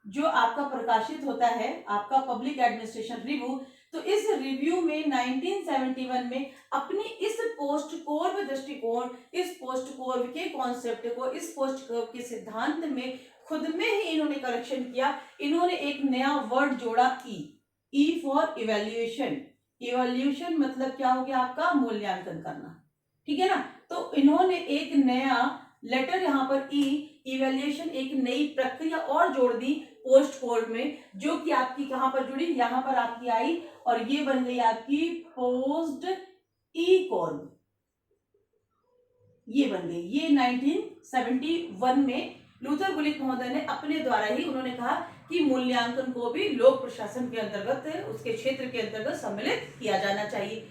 जो आपका प्रकाशित होता है आपका पब्लिक एडमिनिस्ट्रेशन रिव्यू, तो इस रिव्यू में 1971 में अपनी इस पोस्ट कोर्व दृष्टिकोण, इस पोस्ट कोर्व के कॉन्सेप्ट को, इस पोस्ट कोर्व के सिद्धांत में खुद में ही इन्होंने करेक्शन किया। इन्होंने एक नया वर्ड जोड़ा, ई फॉर इवैल्यूएशन। इवैल्यूएशन मतलब क्या हो गया आपका, मूल्यांकन करना, ठीक है ना। तो इन्होंने एक नया लेटर यहाँ पर इवैल्यूएशन, एक नई प्रक्रिया और जोड़ दी पोस्ट कोड में, जो कि आपकी कहां पर जुड़ी, यहां पर आपकी आई और ये बन गई आपकी पोस्ट ई कोर्ब, ये बन गई। ये 1971 में लूथर गुलिक महोदय ने अपने द्वारा ही उन्होंने कहा कि मूल्यांकन को भी लोक प्रशासन के अंतर्गत, उसके क्षेत्र के अंतर्गत सम्मिलित किया जाना चाहिए।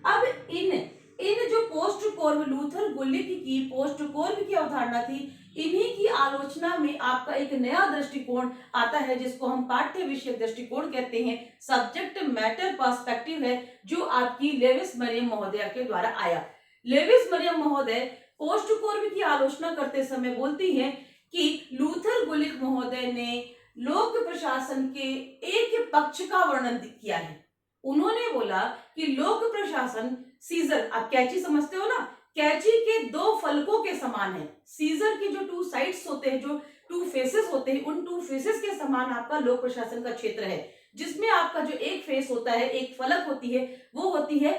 अब इन जो पोस्ट कोर्ब, लूथर गुलिक की पोस्ट कोर्ब की अवधारणा थी, इन्हीं की आलोचना में आपका एक नया दृष्टिकोण आता है जिसको हम पाठ्य विषय दृष्टिकोण कहते हैं, सब्जेक्ट मैटर पर्सपेक्टिव है, जो आपकी लेविस मरियम महोदय के द्वारा आया। लेविस मरियम महोदय पोस्ट कोर्ब की आलोचना करते समय बोलती हैं कि लूथर गुलिक महोदय ने लोक प्रशासन के एक पक्ष का वर्णन किया है। उन्होंने बोला कि लोक प्रशासन सीजर, आप कैची समझते हो ना, कैची के 2 फलकों के समान है। सीजर के जो 2 साइड्स होते हैं, जो 2 फेसेस होते हैं, उन 2 फेसेस के समान आपका लोक प्रशासन का क्षेत्र है, जिसमें आपका जो एक फेस होता है, एक फलक होती है, वो होती है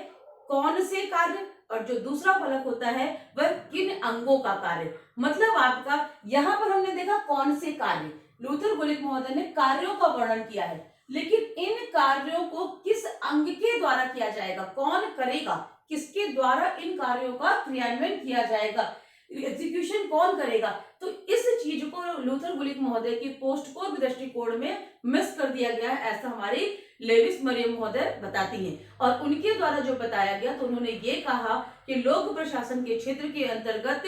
कौन से कार्य, और जो दूसरा फलक होता है वह किन अंगों का कार्य। मतलब आपका यहाँ पर हमने देखा कौन से कार्य, लूथर गुलिक महोदय ने कार्यों का वर्णन किया है, लेकिन इन कार्यों को किस अंग के द्वारा किया जाएगा, कौन करेगा, किसके द्वारा इन कार्यों का क्रियान्वयन किया जाएगा, एग्जीक्यूशन कौन करेगा, तो इस चीज को लूथर गुलिक महोदय की पोस्ट कोड दृष्टिकोण में मिस कर दिया गया है, ऐसा हमारी लेविस मरियम महोदय बताती हैं। और उनके द्वारा जो बताया गया, तो उन्होंने ये कहा कि लोक प्रशासन के क्षेत्र के अंतर्गत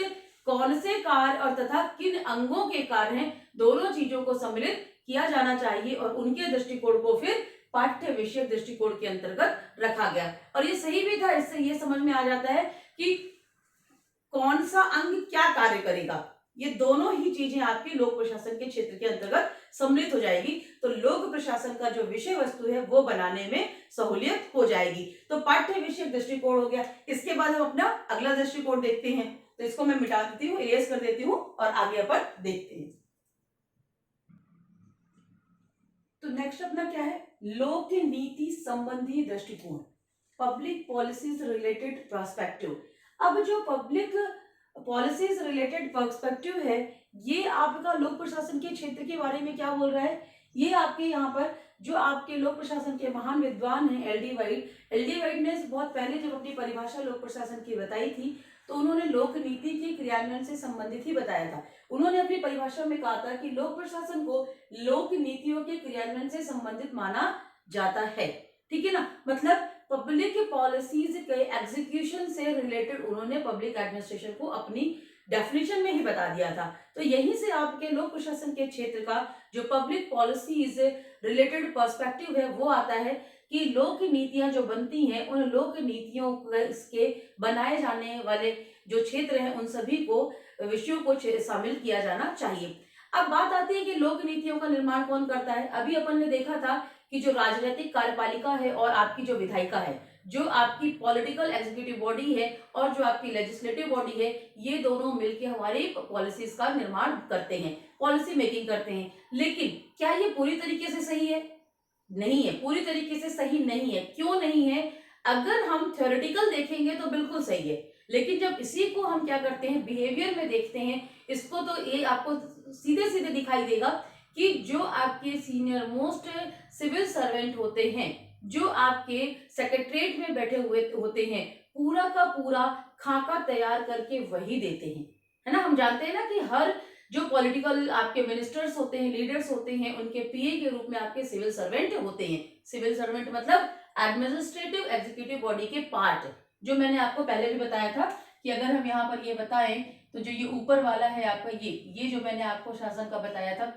कौन से कार्य और तथा किन अंगों के कार्य हैं, दोनों चीजों को सम्मिलित किया जाना चाहिए और उनके दृष्टिकोण को फिर पाठ्य विषय दृष्टिकोण के अंतर्गत रखा गया। और ये सही भी था, इससे ये समझ में आ जाता है कि कौन सा अंग क्या कार्य करेगा, ये दोनों ही चीजें आपकी लोक प्रशासन के क्षेत्र के अंतर्गत सम्मिलित हो जाएगी, तो लोक प्रशासन का जो विषय वस्तु है वो बनाने में सहूलियत हो जाएगी। तो पाठ्य विषय दृष्टिकोण हो गया। इसके बाद हम अपना अगला दृष्टिकोण देखते हैं, तो इसको मैं मिटा देती हूँ, इरेज कर देती हूँ और आगे अपन देखते हैं। तो नेक्स्ट अपना क्या है, लोक नीति संबंधी दृष्टिकोण, पब्लिक पॉलिसीज रिलेटेड पर्सपेक्टिव। अब जो पब्लिक पॉलिसीज रिलेटेड पर्सपेक्टिव है, ये आपका लोक प्रशासन के क्षेत्र के बारे में क्या बोल रहा है, ये आपके यहाँ पर जो आपके लोक प्रशासन के महान विद्वान हैं एल डी वाइट ने बहुत पहले जब अपनी परिभाषा लोक प्रशासन की बताई थी, तो उन्होंने लोक नीति के क्रियान्वयन से संबंधित ही बताया था। उन्होंने अपनी परिभाषा में कहा था कि लोक प्रशासन को लोक नीतियों के क्रियान्वयन से संबंधित माना जाता है, ठीक है ना। मतलब पब्लिक पॉलिसीज के एग्जीक्यूशन से रिलेटेड उन्होंने पब्लिक एडमिनिस्ट्रेशन को अपनी डेफिनेशन में ही बता दिया था। तो यहीं से आपके लोक प्रशासन के क्षेत्र का जो पब्लिक पॉलिसीज रिलेटेड पर्सपेक्टिव है वो आता है कि लोक नीतियां जो बनती हैं, उन लोक नीतियों के बनाए जाने वाले जो क्षेत्र हैं, उन सभी को विषयों को शामिल किया जाना चाहिए। अब बात आती है कि लोक नीतियों का निर्माण कौन करता है। अभी अपन ने देखा था कि जो राजनीतिक कार्यपालिका है और आपकी जो विधायिका है, जो आपकी पॉलिटिकल एग्जीक्यूटिव बॉडी है और जो आपकी लेजिस्लेटिव बॉडी है, ये दोनों मिलकर हमारी पॉलिसीज का निर्माण करते हैं, पॉलिसी मेकिंग करते हैं। लेकिन क्या ये पूरी तरीके से सही है? नहीं है, पूरी तरीके से सही नहीं है। क्यों नहीं है? अगर हम थ्योरेटिकल देखेंगे तो बिल्कुल सही है, लेकिन जब इसी को हम क्या करते हैं, बिहेवियर में देखते हैं इसको, तो ये आपको सीधे सीधे दिखाई देगा कि जो आपके सीनियर मोस्ट सिविल सर्वेंट होते हैं, जो आपके सेक्रेटरीट में बैठे हुए होते हैं, पूरा का पूरा खाका तैयार करके वही देते हैं, है ना। हम जानते हैं ना कि हर जो पॉलिटिकल आपके मिनिस्टर्स होते हैं, लीडर्स होते हैं, उनके पीए के रूप में आपके सिविल सर्वेंट होते हैं। सिविल सर्वेंट मतलब एडमिनिस्ट्रेटिव एग्जीक्यूटिव बॉडी के पार्ट, जो मैंने आपको पहले भी बताया था कि अगर हम यहाँ पर ये बताएं तो जो ये ऊपर वाला है आपका, ये जो मैंने आपको शासन का बताया था,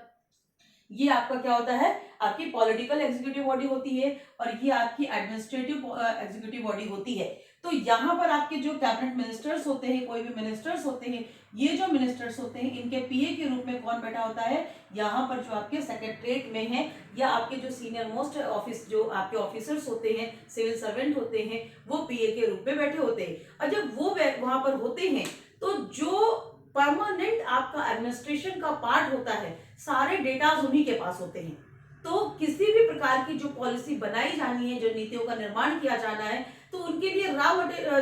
ये आपका क्या होता है, आपकी पॉलिटिकल एग्जीक्यूटिव बॉडी होती है और ये आपकी एडमिनिस्ट्रेटिव एग्जीक्यूटिव बॉडी होती है। तो यहाँ पर आपके जो कैबिनेट मिनिस्टर्स होते हैं, कोई भी मिनिस्टर्स होते हैं, ये जो मिनिस्टर्स होते हैं, इनके पीए के रूप में कौन बैठा होता है, यहाँ पर जो आपके सेक्रेटरीट में है या आपके जो सीनियर मोस्ट ऑफिस जो आपके ऑफिसर्स होते हैं, सिविल सर्वेंट होते हैं, वो पीए के रूप में बैठे होते हैं। और जब वो वहां पर होते हैं, तो जो परमानेंट आपका एडमिनिस्ट्रेशन का पार्ट होता है, सारे डेटाज उन्हीं के पास होते हैं। तो किसी भी प्रकार की जो पॉलिसी बनाई जानी है, जो नीतियों का निर्माण किया जाना है, तो उनके लिए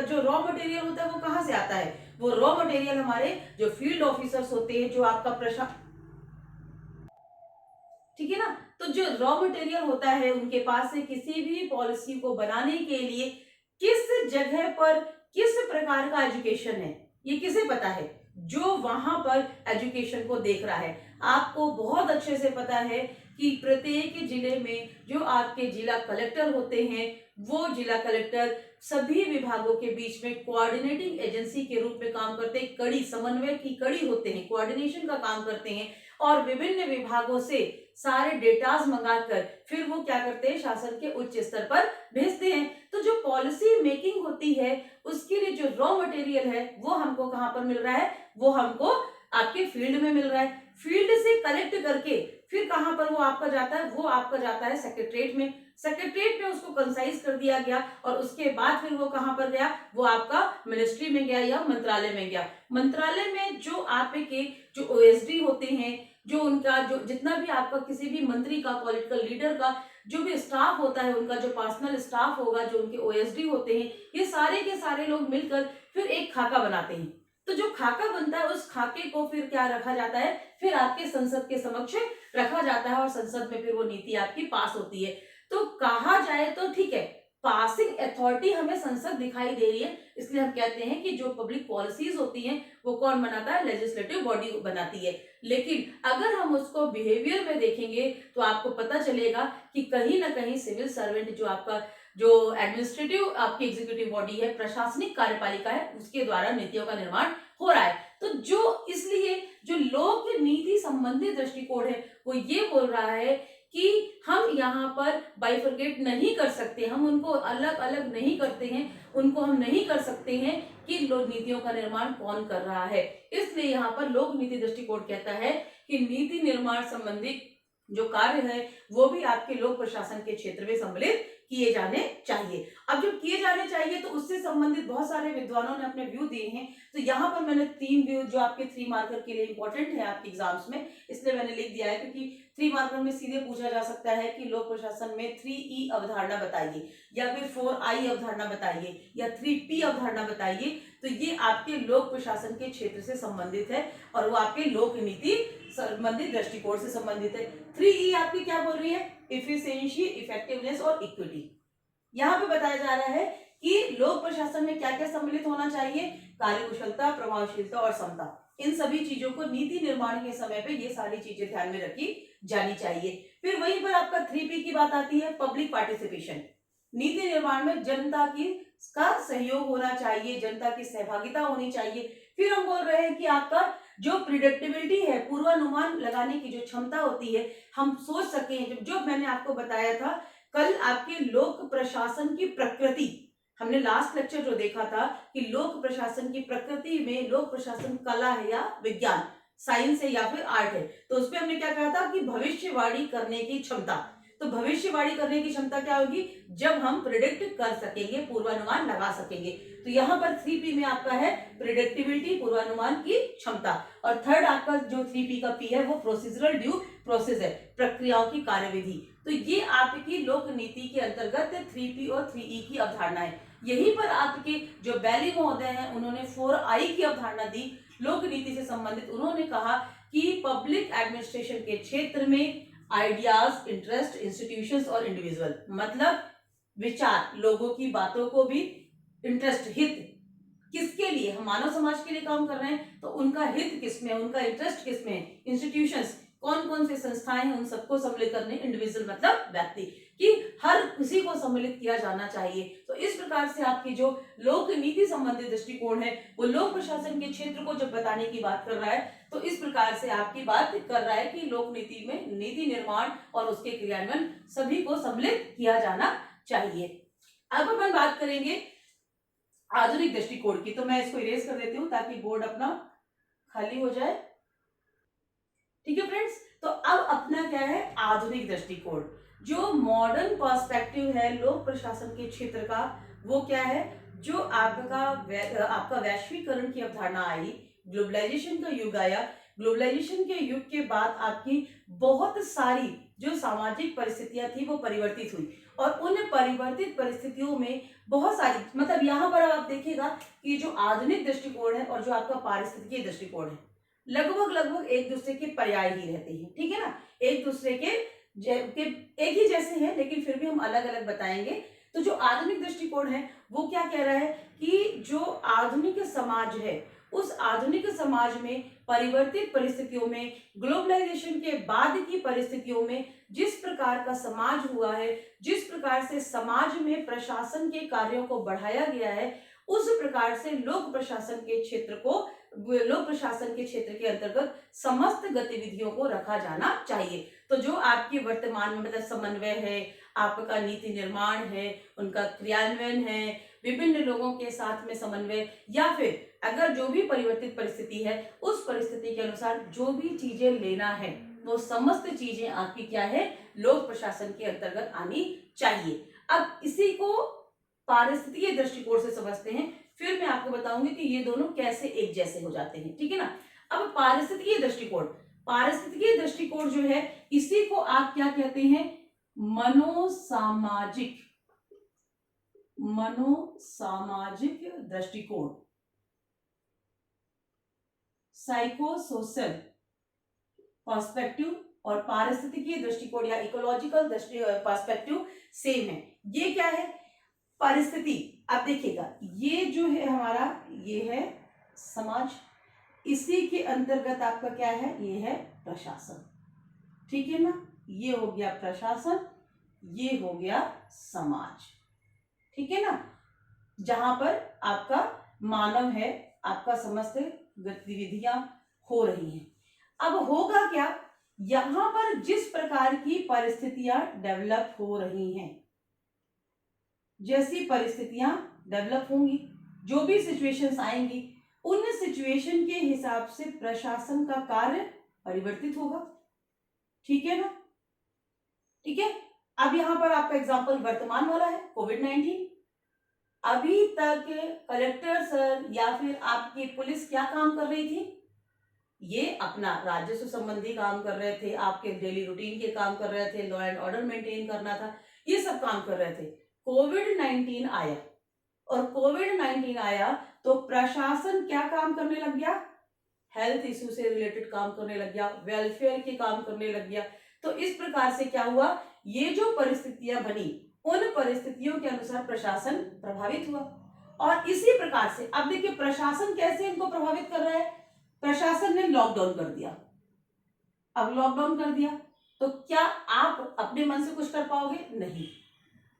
जो रॉ मटेरियल होता है वो कहाँ से आता है, वो रॉ मटेरियल हमारे जो फील्ड ऑफिसर्स होते हैं, जो आपका ठीक है ना। तो जो रॉ मटेरियल होता है उनके पास से किसी भी पॉलिसी को बनाने के लिए किस जगह पर किस प्रकार का एजुकेशन है, ये किसे पता है, जो वहां पर एजुकेशन को देख रहा है। आपको बहुत अच्छे से पता है कि प्रत्येक जिले में जो आपके जिला कलेक्टर होते हैं, वो जिला कलेक्टर सभी विभागों के बीच में कोऑर्डिनेटिंग एजेंसी के रूप में काम करते हैं, कड़ी समन्वय की कड़ी होते हैं, कोऑर्डिनेशन का काम करते हैं और विभिन्न विभागों से सारे डेटाज मंगाकर फिर वो क्या करते हैं, शासन के उच्च स्तर पर भेजते हैं। तो जो पॉलिसी मेकिंग होती है, उसके लिए जो रॉ मटेरियल है वो हमको कहाँ पर मिल रहा है, वो हमको आपके फील्ड में मिल रहा है। फील्ड से कलेक्ट करके फिर कहाँ पर वो आपका जाता है, वो आपका जाता है सेक्रेटरीट में। सेक्रेटरीट में उसको कंसाइज कर दिया गया और उसके बाद फिर वो कहाँ पर गया, वो आपका मिनिस्ट्री में गया या मंत्रालय में गया। मंत्रालय में जो आपके जो ओएसडी होते हैं, जो उनका जो जितना भी आपका किसी भी मंत्री का, पॉलिटिकल लीडर का जो भी स्टाफ होता है, उनका जो पर्सनल स्टाफ होगा, जो उनके ओएसडी होते हैं, ये सारे के सारे लोग मिलकर फिर एक खाका बनाते हैं। तो तो जो खाका बनता है उस खाके को फिर क्या रखा जाता है, फिर आपके संसद के समक्ष रखा जाता है और संसद में फिर वो नीति आपकी पास होती है। तो कहा जाए तो ठीक है, पासिंग अथॉरिटी हमें संसद दिखाई दे रही है, इसलिए हम कहते हैं कि जो पब्लिक पॉलिसीज होती हैं वो कौन बनाता है, लेजिस्लेटिव बॉडी बनाती है। लेकिन अगर हम उसको बिहेवियर में देखेंगे तो आपको पता चलेगा कि कहीं ना कहीं सिविल सर्वेंट जो आपका जो एडमिनिस्ट्रेटिव आपकी एग्जीक्यूटिव बॉडी है, प्रशासनिक कार्यपालिका है, उसके द्वारा नीतियों का निर्माण हो रहा है। तो जो इसलिए जो लोक नीति संबंधी दृष्टिकोण है वो ये बोल रहा है कि हम यहाँ पर बाइफरकेट नहीं कर सकते, हम उनको अलग अलग नहीं करते हैं, उनको हम नहीं कर सकते हैं कि लोक नीतियों का निर्माण कौन कर रहा है। इसलिए यहाँ पर लोक नीति दृष्टिकोण कहता है कि नीति निर्माण संबंधी जो कार्य है वो भी आपके लोक प्रशासन के क्षेत्र में सम्मिलित किए जाने चाहिए। अब जब किए जाने चाहिए तो उससे संबंधित बहुत सारे विद्वानों ने अपने व्यू दिए हैं। तो यहाँ पर मैंने 3 व्यू जो आपके 3 मार्कर के लिए इंपॉर्टेंट है आपके एग्जाम्स में, इसलिए मैंने लिख दिया है, क्योंकि 3 मार्कर में सीधे पूछा जा सकता है कि लोक प्रशासन में 3E अवधारणा बताइए, या फिर 4I अवधारणा बताइए, या 3P अवधारणा बताइए। तो ये आपके लोक प्रशासन के क्षेत्र से संबंधित है और वो आपके लोक नीति संबंधित दृष्टिकोण से संबंधित है। 3E आपकी क्या बोल रही है, इफिशिएंसी, इफेक्टिवनेस और इक्विटी। यहाँ पे बताया जा रहा है कि लोक प्रशासन में क्या क्या सम्मिलित होना चाहिए, कार्यकुशलता, प्रभावशीलता और समता। इन सभी चीजों को नीति निर्माण के समय पे ये सारी चीजें ध्यान में रखी जानी चाहिए। फिर वहीं पर आपका 3P की बात आती है, पब्लिक पार्टिसिपेशन। नीति निर्माण में जनता की का सहयोग होना चाहिए, जनता की सहभागिता होनी चाहिए। फिर हम बोल रहे हैं कि आपका जो प्रिडिक्टेबिलिटी है, पूर्वानुमान लगाने की जो क्षमता होती है, हम सोच सकें, जो मैंने आपको बताया था कल, आपके लोक प्रशासन की प्रकृति, हमने लास्ट लेक्चर जो देखा था कि लोक प्रशासन की प्रकृति में लोक प्रशासन कला है या विज्ञान, साइंस है या फिर आर्ट है। तो उसपे हमने क्या कहा था कि भविष्यवाणी करने की क्षमता। तो भविष्यवाणी करने की क्षमता क्या होगी, जब हम प्रिडिक्ट कर सकेंगे, पूर्वानुमान लगा सकेंगे। तो यहाँ पर 3P में आपका है प्रिडिक्टिबिलिटी, पूर्वानुमान की क्षमता। और थर्ड आपका जो 3P का P है वो प्रोसीजरल ड्यू प्रोसेस है, प्रक्रियाओं की कार्यविधि। तो ये आपकी लोक नीति के अंतर्गत 3P और 3E की अवधारणा है। यहीं पर आपके जो बैली महोदय हैं उन्होंने 4I की अवधारणा दी लोक नीति से संबंधित। उन्होंने कहा कि पब्लिक एडमिनिस्ट्रेशन के क्षेत्र में आइडियाज, इंटरेस्ट, इंस्टीट्यूशंस और इंडिविजुअल, मतलब विचार, लोगों की बातों को भी, इंटरेस्ट, हित, किसके लिए, हम मानव समाज के लिए काम कर रहे हैं तो उनका हित किसमें, उनका इंटरेस्ट किसमें है, इंस्टीट्यूशंस, कौन कौन से संस्थाएं हैं उन सबको सम्मिलित करने, इंडिविजुअल मतलब व्यक्ति, कि हर किसी को सम्मिलित किया जाना चाहिए। तो इस प्रकार से आपकी जो लोक नीति संबंधी दृष्टिकोण है वो लोक प्रशासन के क्षेत्र को जब बताने की बात कर रहा है तो इस प्रकार से आपकी बात कर रहा है कि लोक नीति में नीति निर्माण और उसके क्रियान्वयन सभी को सम्मिलित किया जाना चाहिए। अब अपन बात करेंगे आधुनिक दृष्टिकोण की। तो मैं इसको इरेज कर देती हूँ ताकि बोर्ड अपना खाली हो जाए। ठीक है फ्रेंड्स, तो अब अपना क्या है, आधुनिक दृष्टिकोण। जो मॉडर्न पर्सपेक्टिव है लोक प्रशासन के क्षेत्र का वो क्या है, जो आपका वैश्वीकरण की अवधारणा आई, ग्लोबलाइजेशन का युग आया, ग्लोबलाइजेशन के युग के बाद आपकी बहुत सारी जो सामाजिक परिस्थितियां थी वो परिवर्तित हुई और उन परिवर्तित परिस्थितियों में बहुत सारी, मतलब यहाँ पर आप देखिएगा कि जो आधुनिक दृष्टिकोण है और जो आपका पारिस्थितिकीय दृष्टिकोण है लगभग एक दूसरे के पर्याय ही रहते हैं। ठीक है ना, एक दूसरे के एक ही जैसे हैं लेकिन फिर भी हम अलग अलग बताएंगे। तो जो आधुनिक दृष्टिकोण है वो क्या कह रहा है कि जो आधुनिक समाज है उस आधुनिक समाज में परिवर्तित परिस्थितियों में, ग्लोबलाइजेशन के बाद की परिस्थितियों में जिस प्रकार का समाज हुआ है, जिस प्रकार से समाज में प्रशासन के कार्यों को बढ़ाया गया है, उस प्रकार से लोक प्रशासन के क्षेत्र को, लोक प्रशासन के क्षेत्र के अंतर्गत समस्त गतिविधियों को रखा जाना चाहिए। तो जो आपकी वर्तमान में मतलब समन्वय है, आपका नीति निर्माण है, उनका क्रियान्वयन है, विभिन्न लोगों के साथ में समन्वय, या फिर अगर जो भी परिवर्तित परिस्थिति है उस परिस्थिति के अनुसार जो भी चीजें लेना है वो समस्त चीजें आपकी क्या है, लोक प्रशासन के अंतर्गत आनी चाहिए। अब इसी को पारिस्थितिकीय दृष्टिकोण से समझते हैं, फिर मैं आपको बताऊंगी कि ये दोनों कैसे एक जैसे हो जाते हैं। ठीक है ना, अब पारिस्थितिकीय दृष्टिकोण, पारिस्थितिकीय दृष्टिकोण जो है इसी को आप क्या कहते हैं, मनोसामाजिक, मनोसामाजिक दृष्टिकोण। साइको सोशल पर्सपेक्टिव और पारिस्थितिकीय दृष्टिकोण या इकोलॉजिकल पर्सपेक्टिव सेम है। ये क्या है? परिस्थिति। अब देखिएगा, ये जो है हमारा, ये है समाज, इसी के अंतर्गत आपका क्या है? ये है प्रशासन। ठीक है ना? ये हो गया प्रशासन, ये हो गया समाज। ठीक है ना? जहां पर आपका मानव है, आपका समस्त गतिविधियां हो रही हैं। अब होगा क्या? यहां पर जिस प्रकार की परिस्थितियां डेवलप हो रही हैं, जैसी परिस्थितियां डेवलप होंगी, जो भी सिचुएशंस आएंगी, उन सिचुएशन के हिसाब से प्रशासन का कार्य परिवर्तित होगा। ठीक है ना? ठीक है। अब यहां पर आपका एग्जांपल वर्तमान वाला है, कोविड-19। अभी तक कलेक्टर सर या फिर आपकी पुलिस क्या काम कर रही थी? ये अपना राजस्व संबंधी काम कर रहे थे, आपके डेली रूटीन के काम कर रहे थे, लॉ एंड ऑर्डर मेंटेन करना था, ये सब काम कर रहे थे। कोविड-19 आया, और कोविड-19 आया तो प्रशासन क्या काम करने लग गया? हेल्थ इश्यू से रिलेटेड काम करने लग गया, वेलफेयर के काम करने लग गया। तो इस प्रकार से क्या हुआ? ये जो परिस्थितियां बनी, उन परिस्थितियों के अनुसार प्रशासन प्रभावित हुआ। और इसी प्रकार से अब देखिए प्रशासन कैसे इनको प्रभावित कर रहा है। प्रशासन ने लॉकडाउन कर दिया। अब लॉकडाउन कर दिया तो क्या आप अपने मन से कुछ कर पाओगे? नहीं।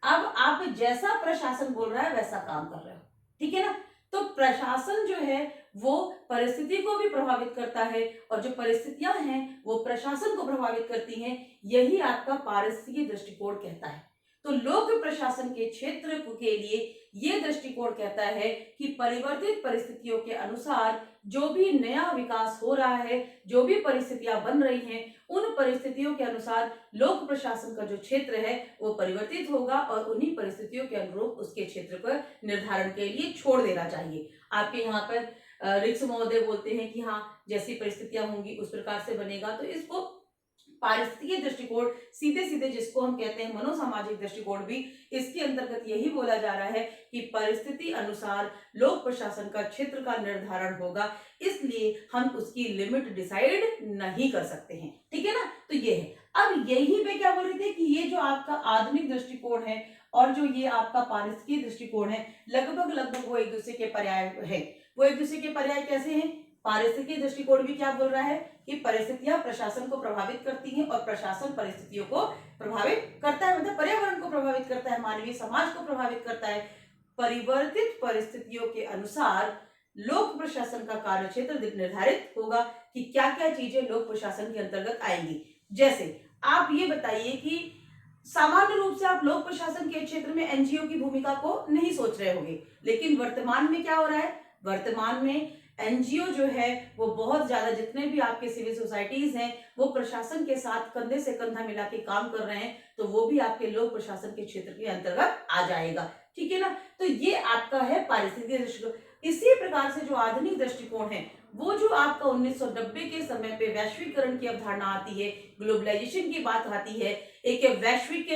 अब आप जैसा प्रशासन बोल रहा है वैसा काम कर रहे हो। ठीक है ना? तो प्रशासन जो है वो परिस्थिति को भी प्रभावित करता है, और जो परिस्थितियां हैं वो प्रशासन को प्रभावित करती हैं। यही आपका पारिस्थितिकीय दृष्टिकोण कहता है। तो लोक प्रशासन के क्षेत्र के लिए ये दृष्टिकोण कहता है कि परिवर्तित परिस्थितियों के अनुसार जो भी नया विकास हो रहा है, जो भी परिस्थितियां बन रही हैं, उन परिस्थितियों के अनुसार लोक प्रशासन का जो क्षेत्र है वो परिवर्तित होगा, और उन्हीं परिस्थितियों के अनुरूप उसके क्षेत्र पर निर्धारण के लिए छोड़ देना चाहिए। आपके यहाँ पर रिक्स महोदय बोलते हैं कि हाँ, जैसी परिस्थितियां होंगी उस प्रकार से बनेगा। तो इसको पारिस्थितिकीय दृष्टिकोण, सीधे सीधे जिसको हम कहते हैं मनोसामाजिक दृष्टिकोण, भी इसके अंतर्गत यही बोला जा रहा है कि परिस्थिति अनुसार लोक प्रशासन का क्षेत्र का निर्धारण होगा, इसलिए हम उसकी लिमिट डिसाइड नहीं कर सकते हैं। ठीक है ना? तो ये है। अब यही पे क्या बोल रहे थे कि ये जो आपका आधुनिक दृष्टिकोण है और जो ये आपका पारिस्थितिकीय दृष्टिकोण है, लगभग लगभग वो एक दूसरे के पर्याय है। वो एक दूसरे के पर्याय कैसे हैं? पारिस्थितिकीय दृष्टिकोण भी क्या बोल रहा है कि परिस्थितियां प्रशासन को प्रभावित करती हैं, और प्रशासन परिस्थितियों को प्रभावित करता है, मतलब पर्यावरण को प्रभावित करता है, मानवीय समाज को प्रभावित करता है। परिवर्तित परिस्थितियों के अनुसार लोक प्रशासन का कार्यक्षेत्र निर्धारित होगा कि क्या क्या चीजें लोक प्रशासन के अंतर्गत आएंगी। जैसे आप ये बताइए कि सामान्य रूप से आप लोक प्रशासन के क्षेत्र में एनजीओ की भूमिका को नहीं सोच रहे होंगे, लेकिन वर्तमान में क्या हो रहा है? वर्तमान में एनजीओ जो है वो बहुत ज्यादा, जितने भी आपके सिविल सोसाइटीज हैं वो प्रशासन के साथ कंधे से कंधा मिला के काम कर रहे हैं, तो वो भी आपके लोक प्रशासन के क्षेत्र के अंतर्गत आ जाएगा। ठीक है ना? तो ये आपका है पारिस्थितिकीय दृष्टिकोण। इसी प्रकार से जो आधुनिक दृष्टिकोण है, वो जो आपका 1990 के समय पे वैश्वीकरण की अवधारणा आती है, ग्लोबलाइजेशन की बात आती है, एक वैश्विक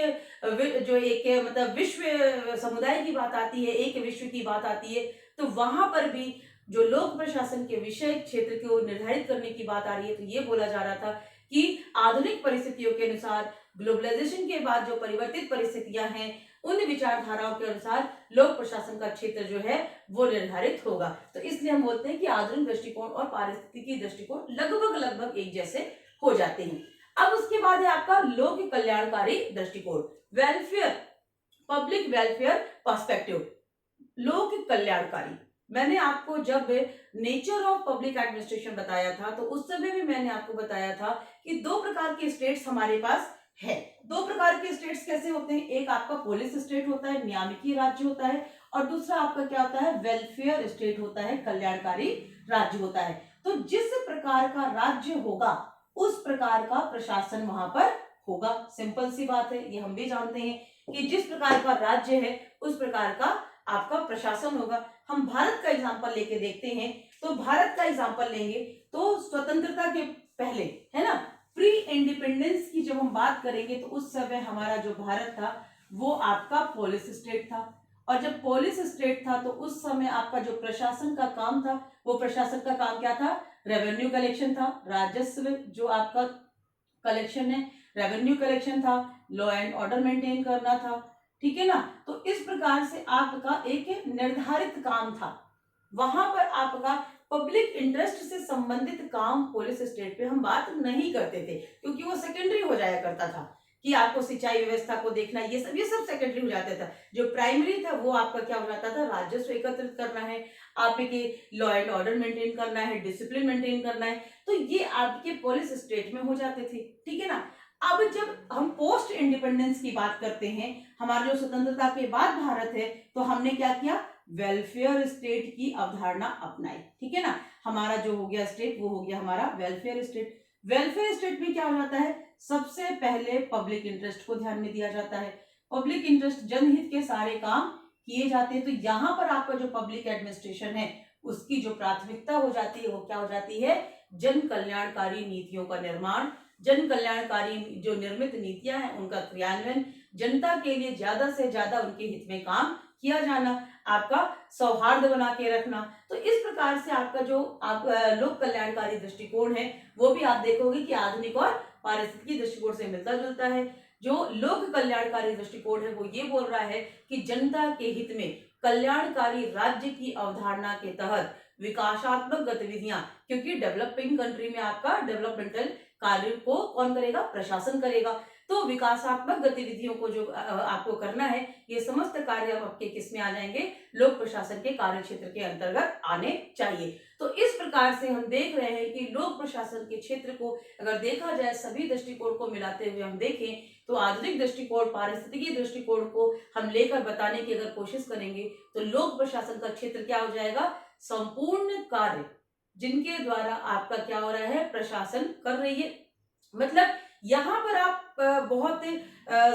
जो एक मतलब विश्व समुदाय की बात आती है, एक विश्व की बात आती है, तो वहां पर भी जो लोक प्रशासन के विषय क्षेत्र को निर्धारित करने की बात आ रही है, तो ये बोला जा रहा था कि आधुनिक परिस्थितियों के अनुसार, ग्लोबलाइजेशन के बाद जो परिवर्तित परिस्थितियां हैं, उन विचारधाराओं के अनुसार लोक प्रशासन का क्षेत्र जो है वो निर्धारित होगा। तो इसलिए हम बोलते हैं कि आधुनिक दृष्टिकोण और पारिस्थितिकी दृष्टिकोण लगभग लगभग एक जैसे हो जाते हैं। अब उसके बाद है आपका लोक कल्याणकारी दृष्टिकोण, वेलफेयर, पब्लिक वेलफेयर पर्सपेक्टिव। लोक कल्याणकारी, मैंने आपको जब नेचर ऑफ पब्लिक एडमिनिस्ट्रेशन बताया था, तो उस समय भी मैंने आपको बताया था कि दो प्रकार के स्टेट्स हमारे पास है। दो प्रकार के स्टेट्स कैसे होते हैं? एक आपका पुलिस स्टेट होता है, नियामकीय राज्य होता है, और दूसरा आपका क्या होता है? वेलफेयर स्टेट होता है, कल्याणकारी राज्य होता है। तो जिस प्रकार का राज्य होगा उस प्रकार का प्रशासन वहां पर होगा। सिंपल सी बात है, ये हम भी जानते हैं कि जिस प्रकार का राज्य है उस प्रकार का आपका प्रशासन होगा। हम भारत का एग्जांपल लेके देखते हैं, तो भारत का एग्जांपल लेंगे तो स्वतंत्रता के पहले, है ना, प्री इंडिपेंडेंस की जब हम बात करेंगे, तो उस समय हमारा जो भारत था वो आपका पुलिस स्टेट था, और जब पॉलिस स्टेट था तो उस समय आपका जो प्रशासन का काम था, वो प्रशासन का काम क्या था? रेवेन्यू कलेक्शन था, राजस्व जो आपका कलेक्शन है, रेवेन्यू कलेक्शन था, लॉ एंड ऑर्डर मेंटेन करना था, ठीक है ना। तो इस प्रकार से आपका एक निर्धारित काम था। वहां पर आपका पब्लिक इंटरेस्ट से संबंधित काम पुलिस स्टेट पे हम बात नहीं करते थे, क्योंकि वो सेकेंडरी हो जाया करता था कि आपको सिंचाई व्यवस्था को देखना, ये सब सेकेंडरी हो जाता था। जो प्राइमरी था वो आपका क्या हो जाता था? राजस्व एकत्रित करना है, आपके लॉ एंड ऑर्डर मेंटेन करना है, डिसिप्लिन मेंटेन करना है, तो ये आपके पुलिस स्टेट में हो जाते थे, ठीक है ना। अब जब हम पोस्ट इंडिपेंडेंस की बात करते हैं, हमारा जो स्वतंत्रता के बाद भारत है, तो हमने क्या किया? वेलफेयर स्टेट की अवधारणा अपनाई, ठीक है ना। हमारा जो हो गया स्टेट, वो हो गया हमारा वेलफेयर स्टेट। वेलफेयर स्टेट में क्या हो जाता है? सबसे पहले पब्लिक इंटरेस्ट को ध्यान में दिया जाता है। पब्लिक इंटरेस्ट, जनहित के सारे काम किए जाते हैं। तो यहाँ पर आपका जो पब्लिक एडमिनिस्ट्रेशन है, उसकी जो प्राथमिकता हो जाती है, वो क्या हो जाती है? जन कल्याणकारी नीतियों का निर्माण, जन कल्याणकारी जो निर्मित नीतियां हैं उनका क्रियान्वयन, जनता के लिए ज्यादा से ज्यादा उनके हित में काम किया जाना, आपका सौहार्द बना के रखना। तो इस प्रकार से आपका जो आप लोक कल्याणकारी दृष्टिकोण है, वो भी आप देखोगे कि आधुनिक और पारिस्थितिकी दृष्टिकोण से मिलता जुलता है। जो लोक कल्याणकारी दृष्टिकोण है, वो ये बोल रहा है कि जनता के हित में कल्याणकारी राज्य की अवधारणा के तहत विकासात्मक गतिविधियां, क्योंकि डेवलपिंग कंट्री में आपका डेवलपमेंटल कार्य को कौन करेगा? प्रशासन करेगा। तो विकासात्मक गतिविधियों को जो आपको करना है, ये समस्त कार्य आपके किस में आ जाएंगे? लोक प्रशासन के कार्य क्षेत्र के अंतर्गत आने चाहिए। तो इस प्रकार से हम देख रहे हैं कि लोक प्रशासन के क्षेत्र को अगर देखा जाए, सभी दृष्टिकोण को मिलाते हुए हम देखें, तो आधुनिक दृष्टिकोण, पारिस्थितिकी दृष्टिकोण को हम लेकर बताने की अगर कोशिश करेंगे, तो लोक प्रशासन का क्षेत्र क्या हो जाएगा? संपूर्ण कार्य जिनके द्वारा आपका क्या हो रहा है? प्रशासन कर रही है। मतलब यहाँ पर आप बहुत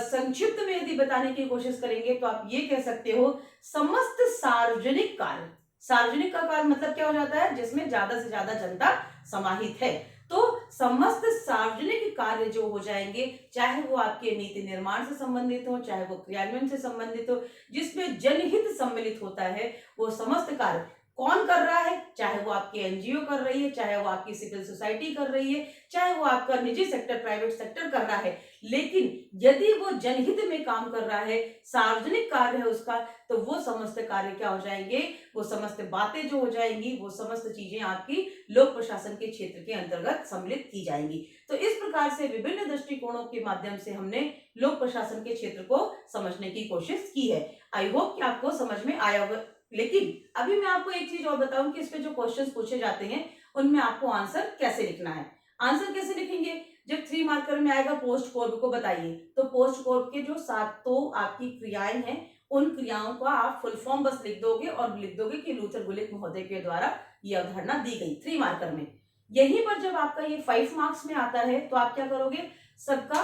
संक्षिप्त में यदि बताने की कोशिश करेंगे, तो आप ये कह सकते हो समस्त सार्वजनिक कार्य। सार्वजनिक का कार्य मतलब क्या हो जाता है? जिसमें ज्यादा से ज्यादा जनता समाहित है। तो समस्त सार्वजनिक कार्य जो हो जाएंगे, चाहे वो आपके नीति निर्माण से संबंधित हो, चाहे वो क्रियान्वयन से संबंधित हो, जिसमें जनहित सम्मिलित होता है, वो समस्त कार्य कौन कर रहा है? चाहे वो आपकी एनजीओ कर रही है, चाहे वो आपकी सिविल सोसाइटी कर रही है, चाहे वो आपका निजी सेक्टर, प्राइवेट सेक्टर कर रहा है, लेकिन यदि वो जनहित में काम कर रहा है, सार्वजनिक कार्य है उसका, तो वो समस्त कार्य क्या हो जाएंगे? वो समस्त बातें जो हो जाएंगी, वो समस्त चीजें आपकी लोक प्रशासन के क्षेत्र के अंतर्गत सम्मिलित की जाएंगी। तो इस प्रकार से विभिन्न दृष्टिकोणों के माध्यम से हमने लोक प्रशासन के क्षेत्र को समझने की कोशिश की है। आई होप कि आपको समझ में आया होगा। लेकिन अभी मैं आपको एक चीज और बताऊं कि इस पे जो क्वेश्चंस पूछे जाते हैं, उनमें आपको आंसर कैसे लिखना है। आंसर कैसे लिखेंगे? जब 3 मार्कर में आएगा पोस्ट कोर्ब को बताइए, तो पोस्ट कोर्ब के जो 7 आपकी क्रियाएं हैं, उन क्रियाओं का आप फुल फॉर्म बस लिख दोगे और लिख दोगे कि लूथर गुलिक महोदय के द्वारा ये अवधारणा दी गई 3 मार्कर में। यहीं पर जब आपका ये 5 मार्क्स में आता है, तो आप क्या करोगे? सबका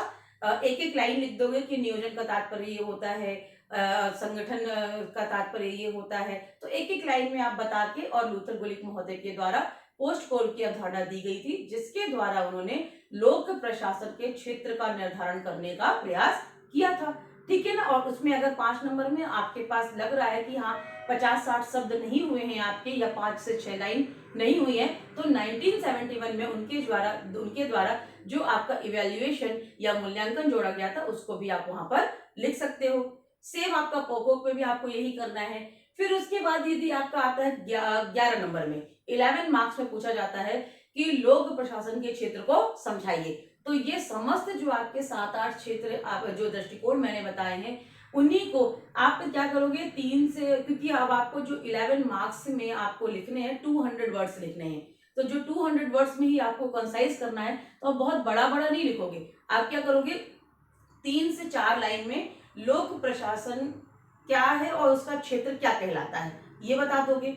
एक एक लाइन लिख दोगे कि नियोजन का तात्पर्य ये होता है, संगठन का तात्पर्य ये होता है। तो एक एक लाइन में आप बता के, और लूथर गुलिक महोदय के द्वारा पोस्ट कोर्ब की अवधारणा दी गई थी, जिसके द्वारा उन्होंने लोक प्रशासन के क्षेत्र का निर्धारण करने का प्रयास किया था, ठीक है ना। और उसमें अगर 5 नंबर में आपके पास लग रहा है कि हाँ 50-60 शब्द नहीं हुए हैं आपके, या 5 से 6 लाइन नहीं हुई है, तो 1971 में उनके द्वारा जो आपका इवेल्युएशन या मूल्यांकन जोड़ा गया था, उसको भी आप वहां पर लिख सकते हो। सेम आपका पोकोक पे भी आपको यही करना है। फिर उसके बाद यदि आपका आता है 11 नंबर में, 11 मार्क्स में पूछा जाता है कि लोक प्रशासन के क्षेत्र को समझाइए। तो ये समस्त जो आपके 7-8 क्षेत्र, आप जो दृष्टिकोण मैंने बताए हैं, उन्हीं को आप क्या करोगे 3 से, क्योंकि अब आपको जो 11 मार्क्स में आपको लिखने हैं 200 वर्ड्स लिखने हैं, तो जो 200 वर्ड्स में ही आपको कंसाइज करना है, तो आप बहुत बड़ा बड़ा नहीं लिखोगे। आप क्या करोगे? 3 से 4 लाइन में लोक प्रशासन क्या है और उसका क्षेत्र क्या कहलाता है, ये बता दोगे।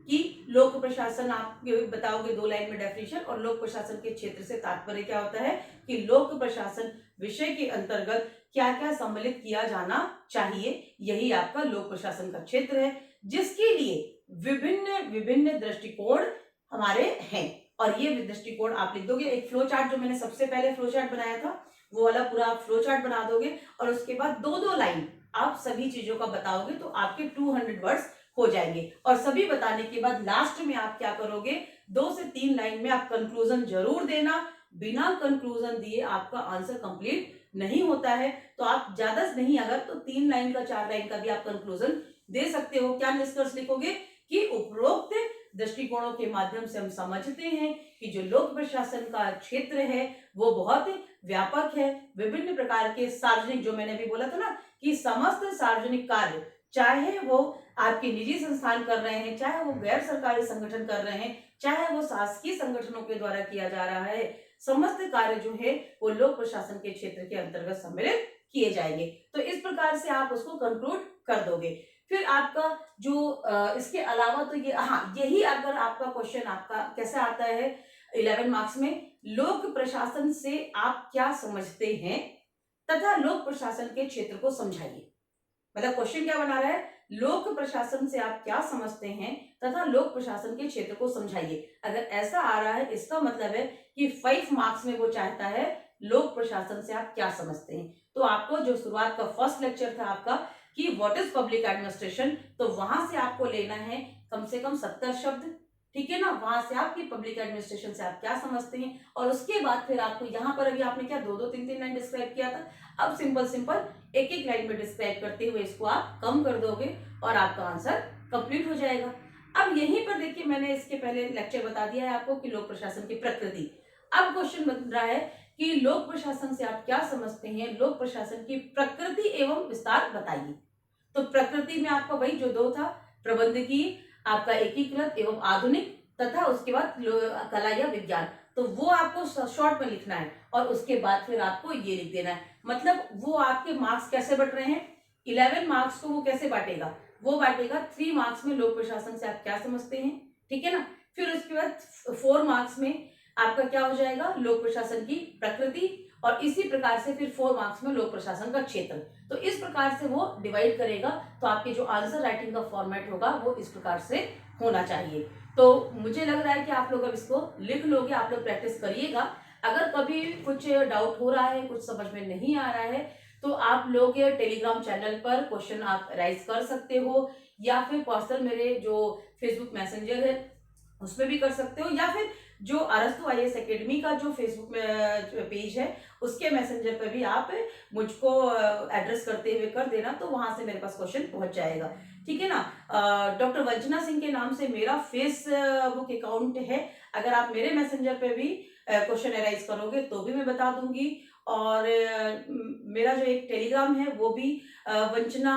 कि लोक प्रशासन आप बताओगे 2 लाइन में डेफिनेशन, और लोक प्रशासन के क्षेत्र से तात्पर्य क्या होता है कि लोक प्रशासन विषय के अंतर्गत क्या क्या सम्मिलित किया जाना चाहिए, यही आपका लोक प्रशासन का क्षेत्र है, जिसके लिए विभिन्न विभिन्न दृष्टिकोण हमारे हैं। और ये दृष्टिकोण आप लिख दोगे। एक फ्लो चार्ट, जो मैंने सबसे पहले फ्लो चार्ट बनाया था, वो वाला पूरा आप फ्लो चार्ट बना दोगे, और उसके बाद 2-2 लाइन आप सभी चीजों का बताओगे तो आपके 200 वर्ड्स हो जाएंगे। और सभी बताने के बाद लास्ट में आप क्या करोगे, 2 से 3 लाइन में आप कंक्लूजन जरूर देना। बिना कंक्लूजन दिए आपका आंसर कंप्लीट नहीं होता है। तो आप ज्यादा से नहीं, अगर तो 3 लाइन का 4 लाइन का भी आप कंक्लूजन दे सकते हो। क्या निष्कर्ष लिखोगे कि उपरोक्त दृष्टिकोणों के माध्यम से हम समझते हैं कि जो लोक प्रशासन का क्षेत्र है वो बहुत व्यापक है। विभिन्न प्रकार के सार्वजनिक, जो मैंने अभी बोला था ना कि समस्त सार्वजनिक कार्य, चाहे वो आपके निजी संस्थान कर रहे हैं, चाहे वो गैर सरकारी संगठन कर रहे हैं, चाहे वो शासकीय संगठनों के द्वारा किया जा रहा है, समस्त कार्य जो है वो लोक प्रशासन के क्षेत्र के अंतर्गत सम्मिलित किए जाएंगे। तो इस प्रकार से आप उसको कंक्लूड कर दोगे। फिर आपका जो इसके अलावा तो ये, हाँ, यही अगर आपका क्वेश्चन आपका कैसे आता है 11 मार्क्स में, लोक प्रशासन से आप क्या समझते हैं तथा लोक प्रशासन के क्षेत्र को समझाइए। मतलब क्वेश्चन क्या बना रहा है, लोक प्रशासन से आप क्या समझते हैं तथा लोक प्रशासन के क्षेत्र को समझाइए। अगर ऐसा आ रहा है इसका मतलब है कि 5 मार्क्स में वो चाहता है लोक प्रशासन से आप क्या समझते हैं। तो आपको जो शुरुआत का फर्स्ट लेक्चर था आपका कि व्हाट इज पब्लिक एडमिनिस्ट्रेशन, तो वहां से आपको लेना है कम से कम 70 शब्द, ठीक है ना। वहां से आपकी पब्लिक एडमिनिस्ट्रेशन से आप क्या समझते हैं, और उसके बाद फिर आपको यहाँ पर अभी आपने क्या 2-2 3-3 लाइन डिस्क्राइब किया था, अब सिंपल सिंपल एक एक लाइन में डिस्क्राइब करते हुए इसको आप कम कर दोगे और आपका आंसर कंप्लीट हो जाएगा। अब यहीं पर देखिए, मैंने इसके पहले लेक्चर बता दिया है आपको कि लोक प्रशासन की प्रकृति। अब क्वेश्चन बन रहा है कि लोक प्रशासन से आप क्या समझते हैं, लोक प्रशासन की प्रकृति एवं विस्तार बताइए। तो प्रकृति में आपका वही जो 2 था, प्रबंधकीय, आपका एकीकृत एवं आधुनिक, तथा उसके बाद कला या विज्ञान, तो वो आपको शॉर्ट में लिखना है और उसके बाद फिर आपको ये लिख देना है। मतलब वो आपके मार्क्स कैसे बट रहे हैं, 11 मार्क्स को वो कैसे बांटेगा, वो बांटेगा 3 मार्क्स में लोक प्रशासन से आप क्या समझते हैं, ठीक है ना। फिर उसके बाद 4 मार्क्स में आपका क्या हो जाएगा, लोक प्रशासन की प्रकृति, और इसी प्रकार से फिर 4 मार्क्स में लोक प्रशासन का क्षेत्र। तो इस प्रकार से वो डिवाइड करेगा। तो आपके जो आंसर राइटिंग का फॉर्मेट होगा वो इस प्रकार से होना चाहिए। तो मुझे लग रहा है कि आप लोग अब इसको लिख लोगे, आप लोग प्रैक्टिस करिएगा। अगर कभी कुछ डाउट हो रहा है, कुछ समझ में नहीं आ रहा है, तो आप लोग टेलीग्राम चैनल पर क्वेश्चन आप राइज कर सकते हो, या फिर पर्सनल मेरे जो फेसबुक मैसेंजर है उसमें भी कर सकते हो, या फिर जो अरस्तु आईएएस एकेडमी का जो फेसबुक में पेज है उसके मैसेंजर पर भी आप मुझको एड्रेस करते हुए कर देना, तो वहां से मेरे पास क्वेश्चन पहुंच जाएगा, ठीक है ना। डॉक्टर वंचना सिंह के नाम से मेरा फेसबुक अकाउंट है। अगर आप मेरे मैसेंजर पे भी क्वेश्चन अराइज करोगे तो भी मैं बता दूंगी। और मेरा जो एक टेलीग्राम है वो भी वंचना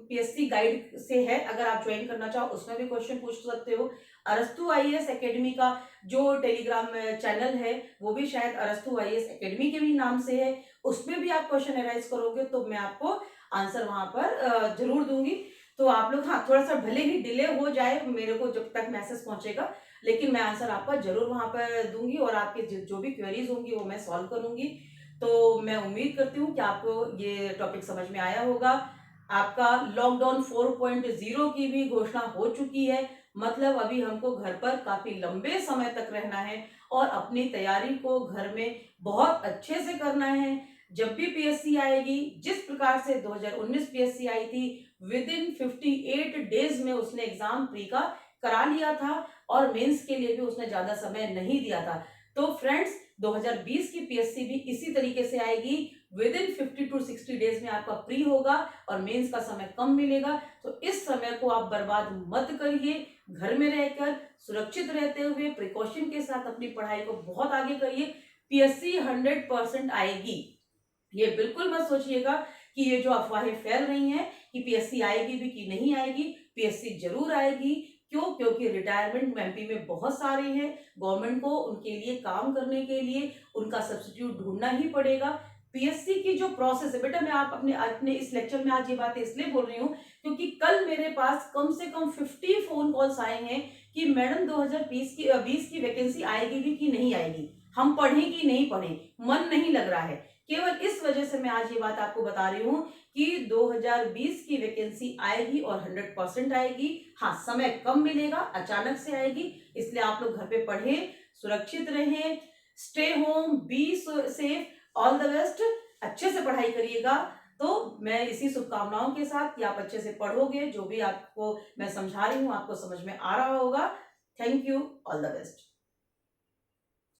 पीएससी गाइड से है, अगर आप ज्वाइन करना चाहो उसमें भी क्वेश्चन पूछ सकते हो। अरस्तु आईएएस एकेडमी का जो टेलीग्राम चैनल है वो भी शायद अरस्तु आईएएस एकेडमी के भी नाम से है, उसमें भी आप क्वेश्चन अराइज करोगे तो मैं आपको आंसर वहां पर जरूर दूंगी। तो आप लोग, हाँ, थोड़ा सा भले ही डिले हो जाए मेरे को जब तक मैसेज पहुंचेगा, लेकिन मैं आंसर आपका जरूर वहां पर दूंगी, और आपके जो भी क्वेरीज होंगी वो मैं सॉल्व करूंगी। तो मैं उम्मीद करती हूँ कि आपको ये टॉपिक समझ में आया होगा। आपका लॉकडाउन 4.0 की भी घोषणा हो चुकी है, मतलब अभी हमको घर पर काफी लंबे समय तक रहना है और अपनी तैयारी को घर में बहुत अच्छे से करना है। जब भी पीएससी आएगी, जिस प्रकार से 2019 पीएससी आई थी, विद इन 58 डेज में उसने एग्जाम प्री का करा लिया था, और मेंस के लिए भी उसने ज्यादा समय नहीं दिया था। तो फ्रेंड्स, 2020 की पीएससी भी इसी तरीके से आएगी, विद इन 50 to 60 डेज में आपका प्री होगा और मेंस का समय कम मिलेगा। तो इस समय को आप बर्बाद मत करिए, घर में रहकर सुरक्षित रहते हुए प्रिकॉशन के साथ अपनी पढ़ाई को बहुत आगे करिए। पीएससी 100% आएगी, ये बिल्कुल मत सोचिएगा कि ये जो अफवाहें फैल रही हैं कि पीएससी आएगी भी कि नहीं आएगी, पीएससी जरूर आएगी। क्यों? क्योंकि रिटायरमेंट एमपी में बहुत सारे हैं, गवर्नमेंट को उनके लिए काम करने के लिए उनका सब्स्टिट्यूट ढूंढना ही पड़ेगा। पीएससी की जो प्रोसेस है बेटा, मैं आप अपने अपने इस लेक्चर में आज ये बातें इसलिए बोल रही हूँ क्योंकि कल मेरे पास कम से कम 50 फोन कॉल्स आए हैं कि मैडम 2020 की वैकेंसी आएगी भी कि नहीं आएगी, हम पढ़ें कि नहीं पढ़ें, मन नहीं लग रहा है। केवल इस वजह से मैं आज ये बात आपको बता रही हूँ कि 2020 की वैकेंसी आएगी और 100% आएगी। हाँ, समय कम मिलेगा, अचानक से आएगी, इसलिए आप लोग घर पे पढ़ें, सुरक्षित रहें, stay home, be safe, all the best, अच्छे से पढ़ाई करिएगा। तो मैं इसी शुभकामनाओं के साथ कि आप अच्छे से पढ़ोगे, जो भी आपको मैं समझा रही हूँ आपको समझ में आ रहा होगा। Thank you, all the best.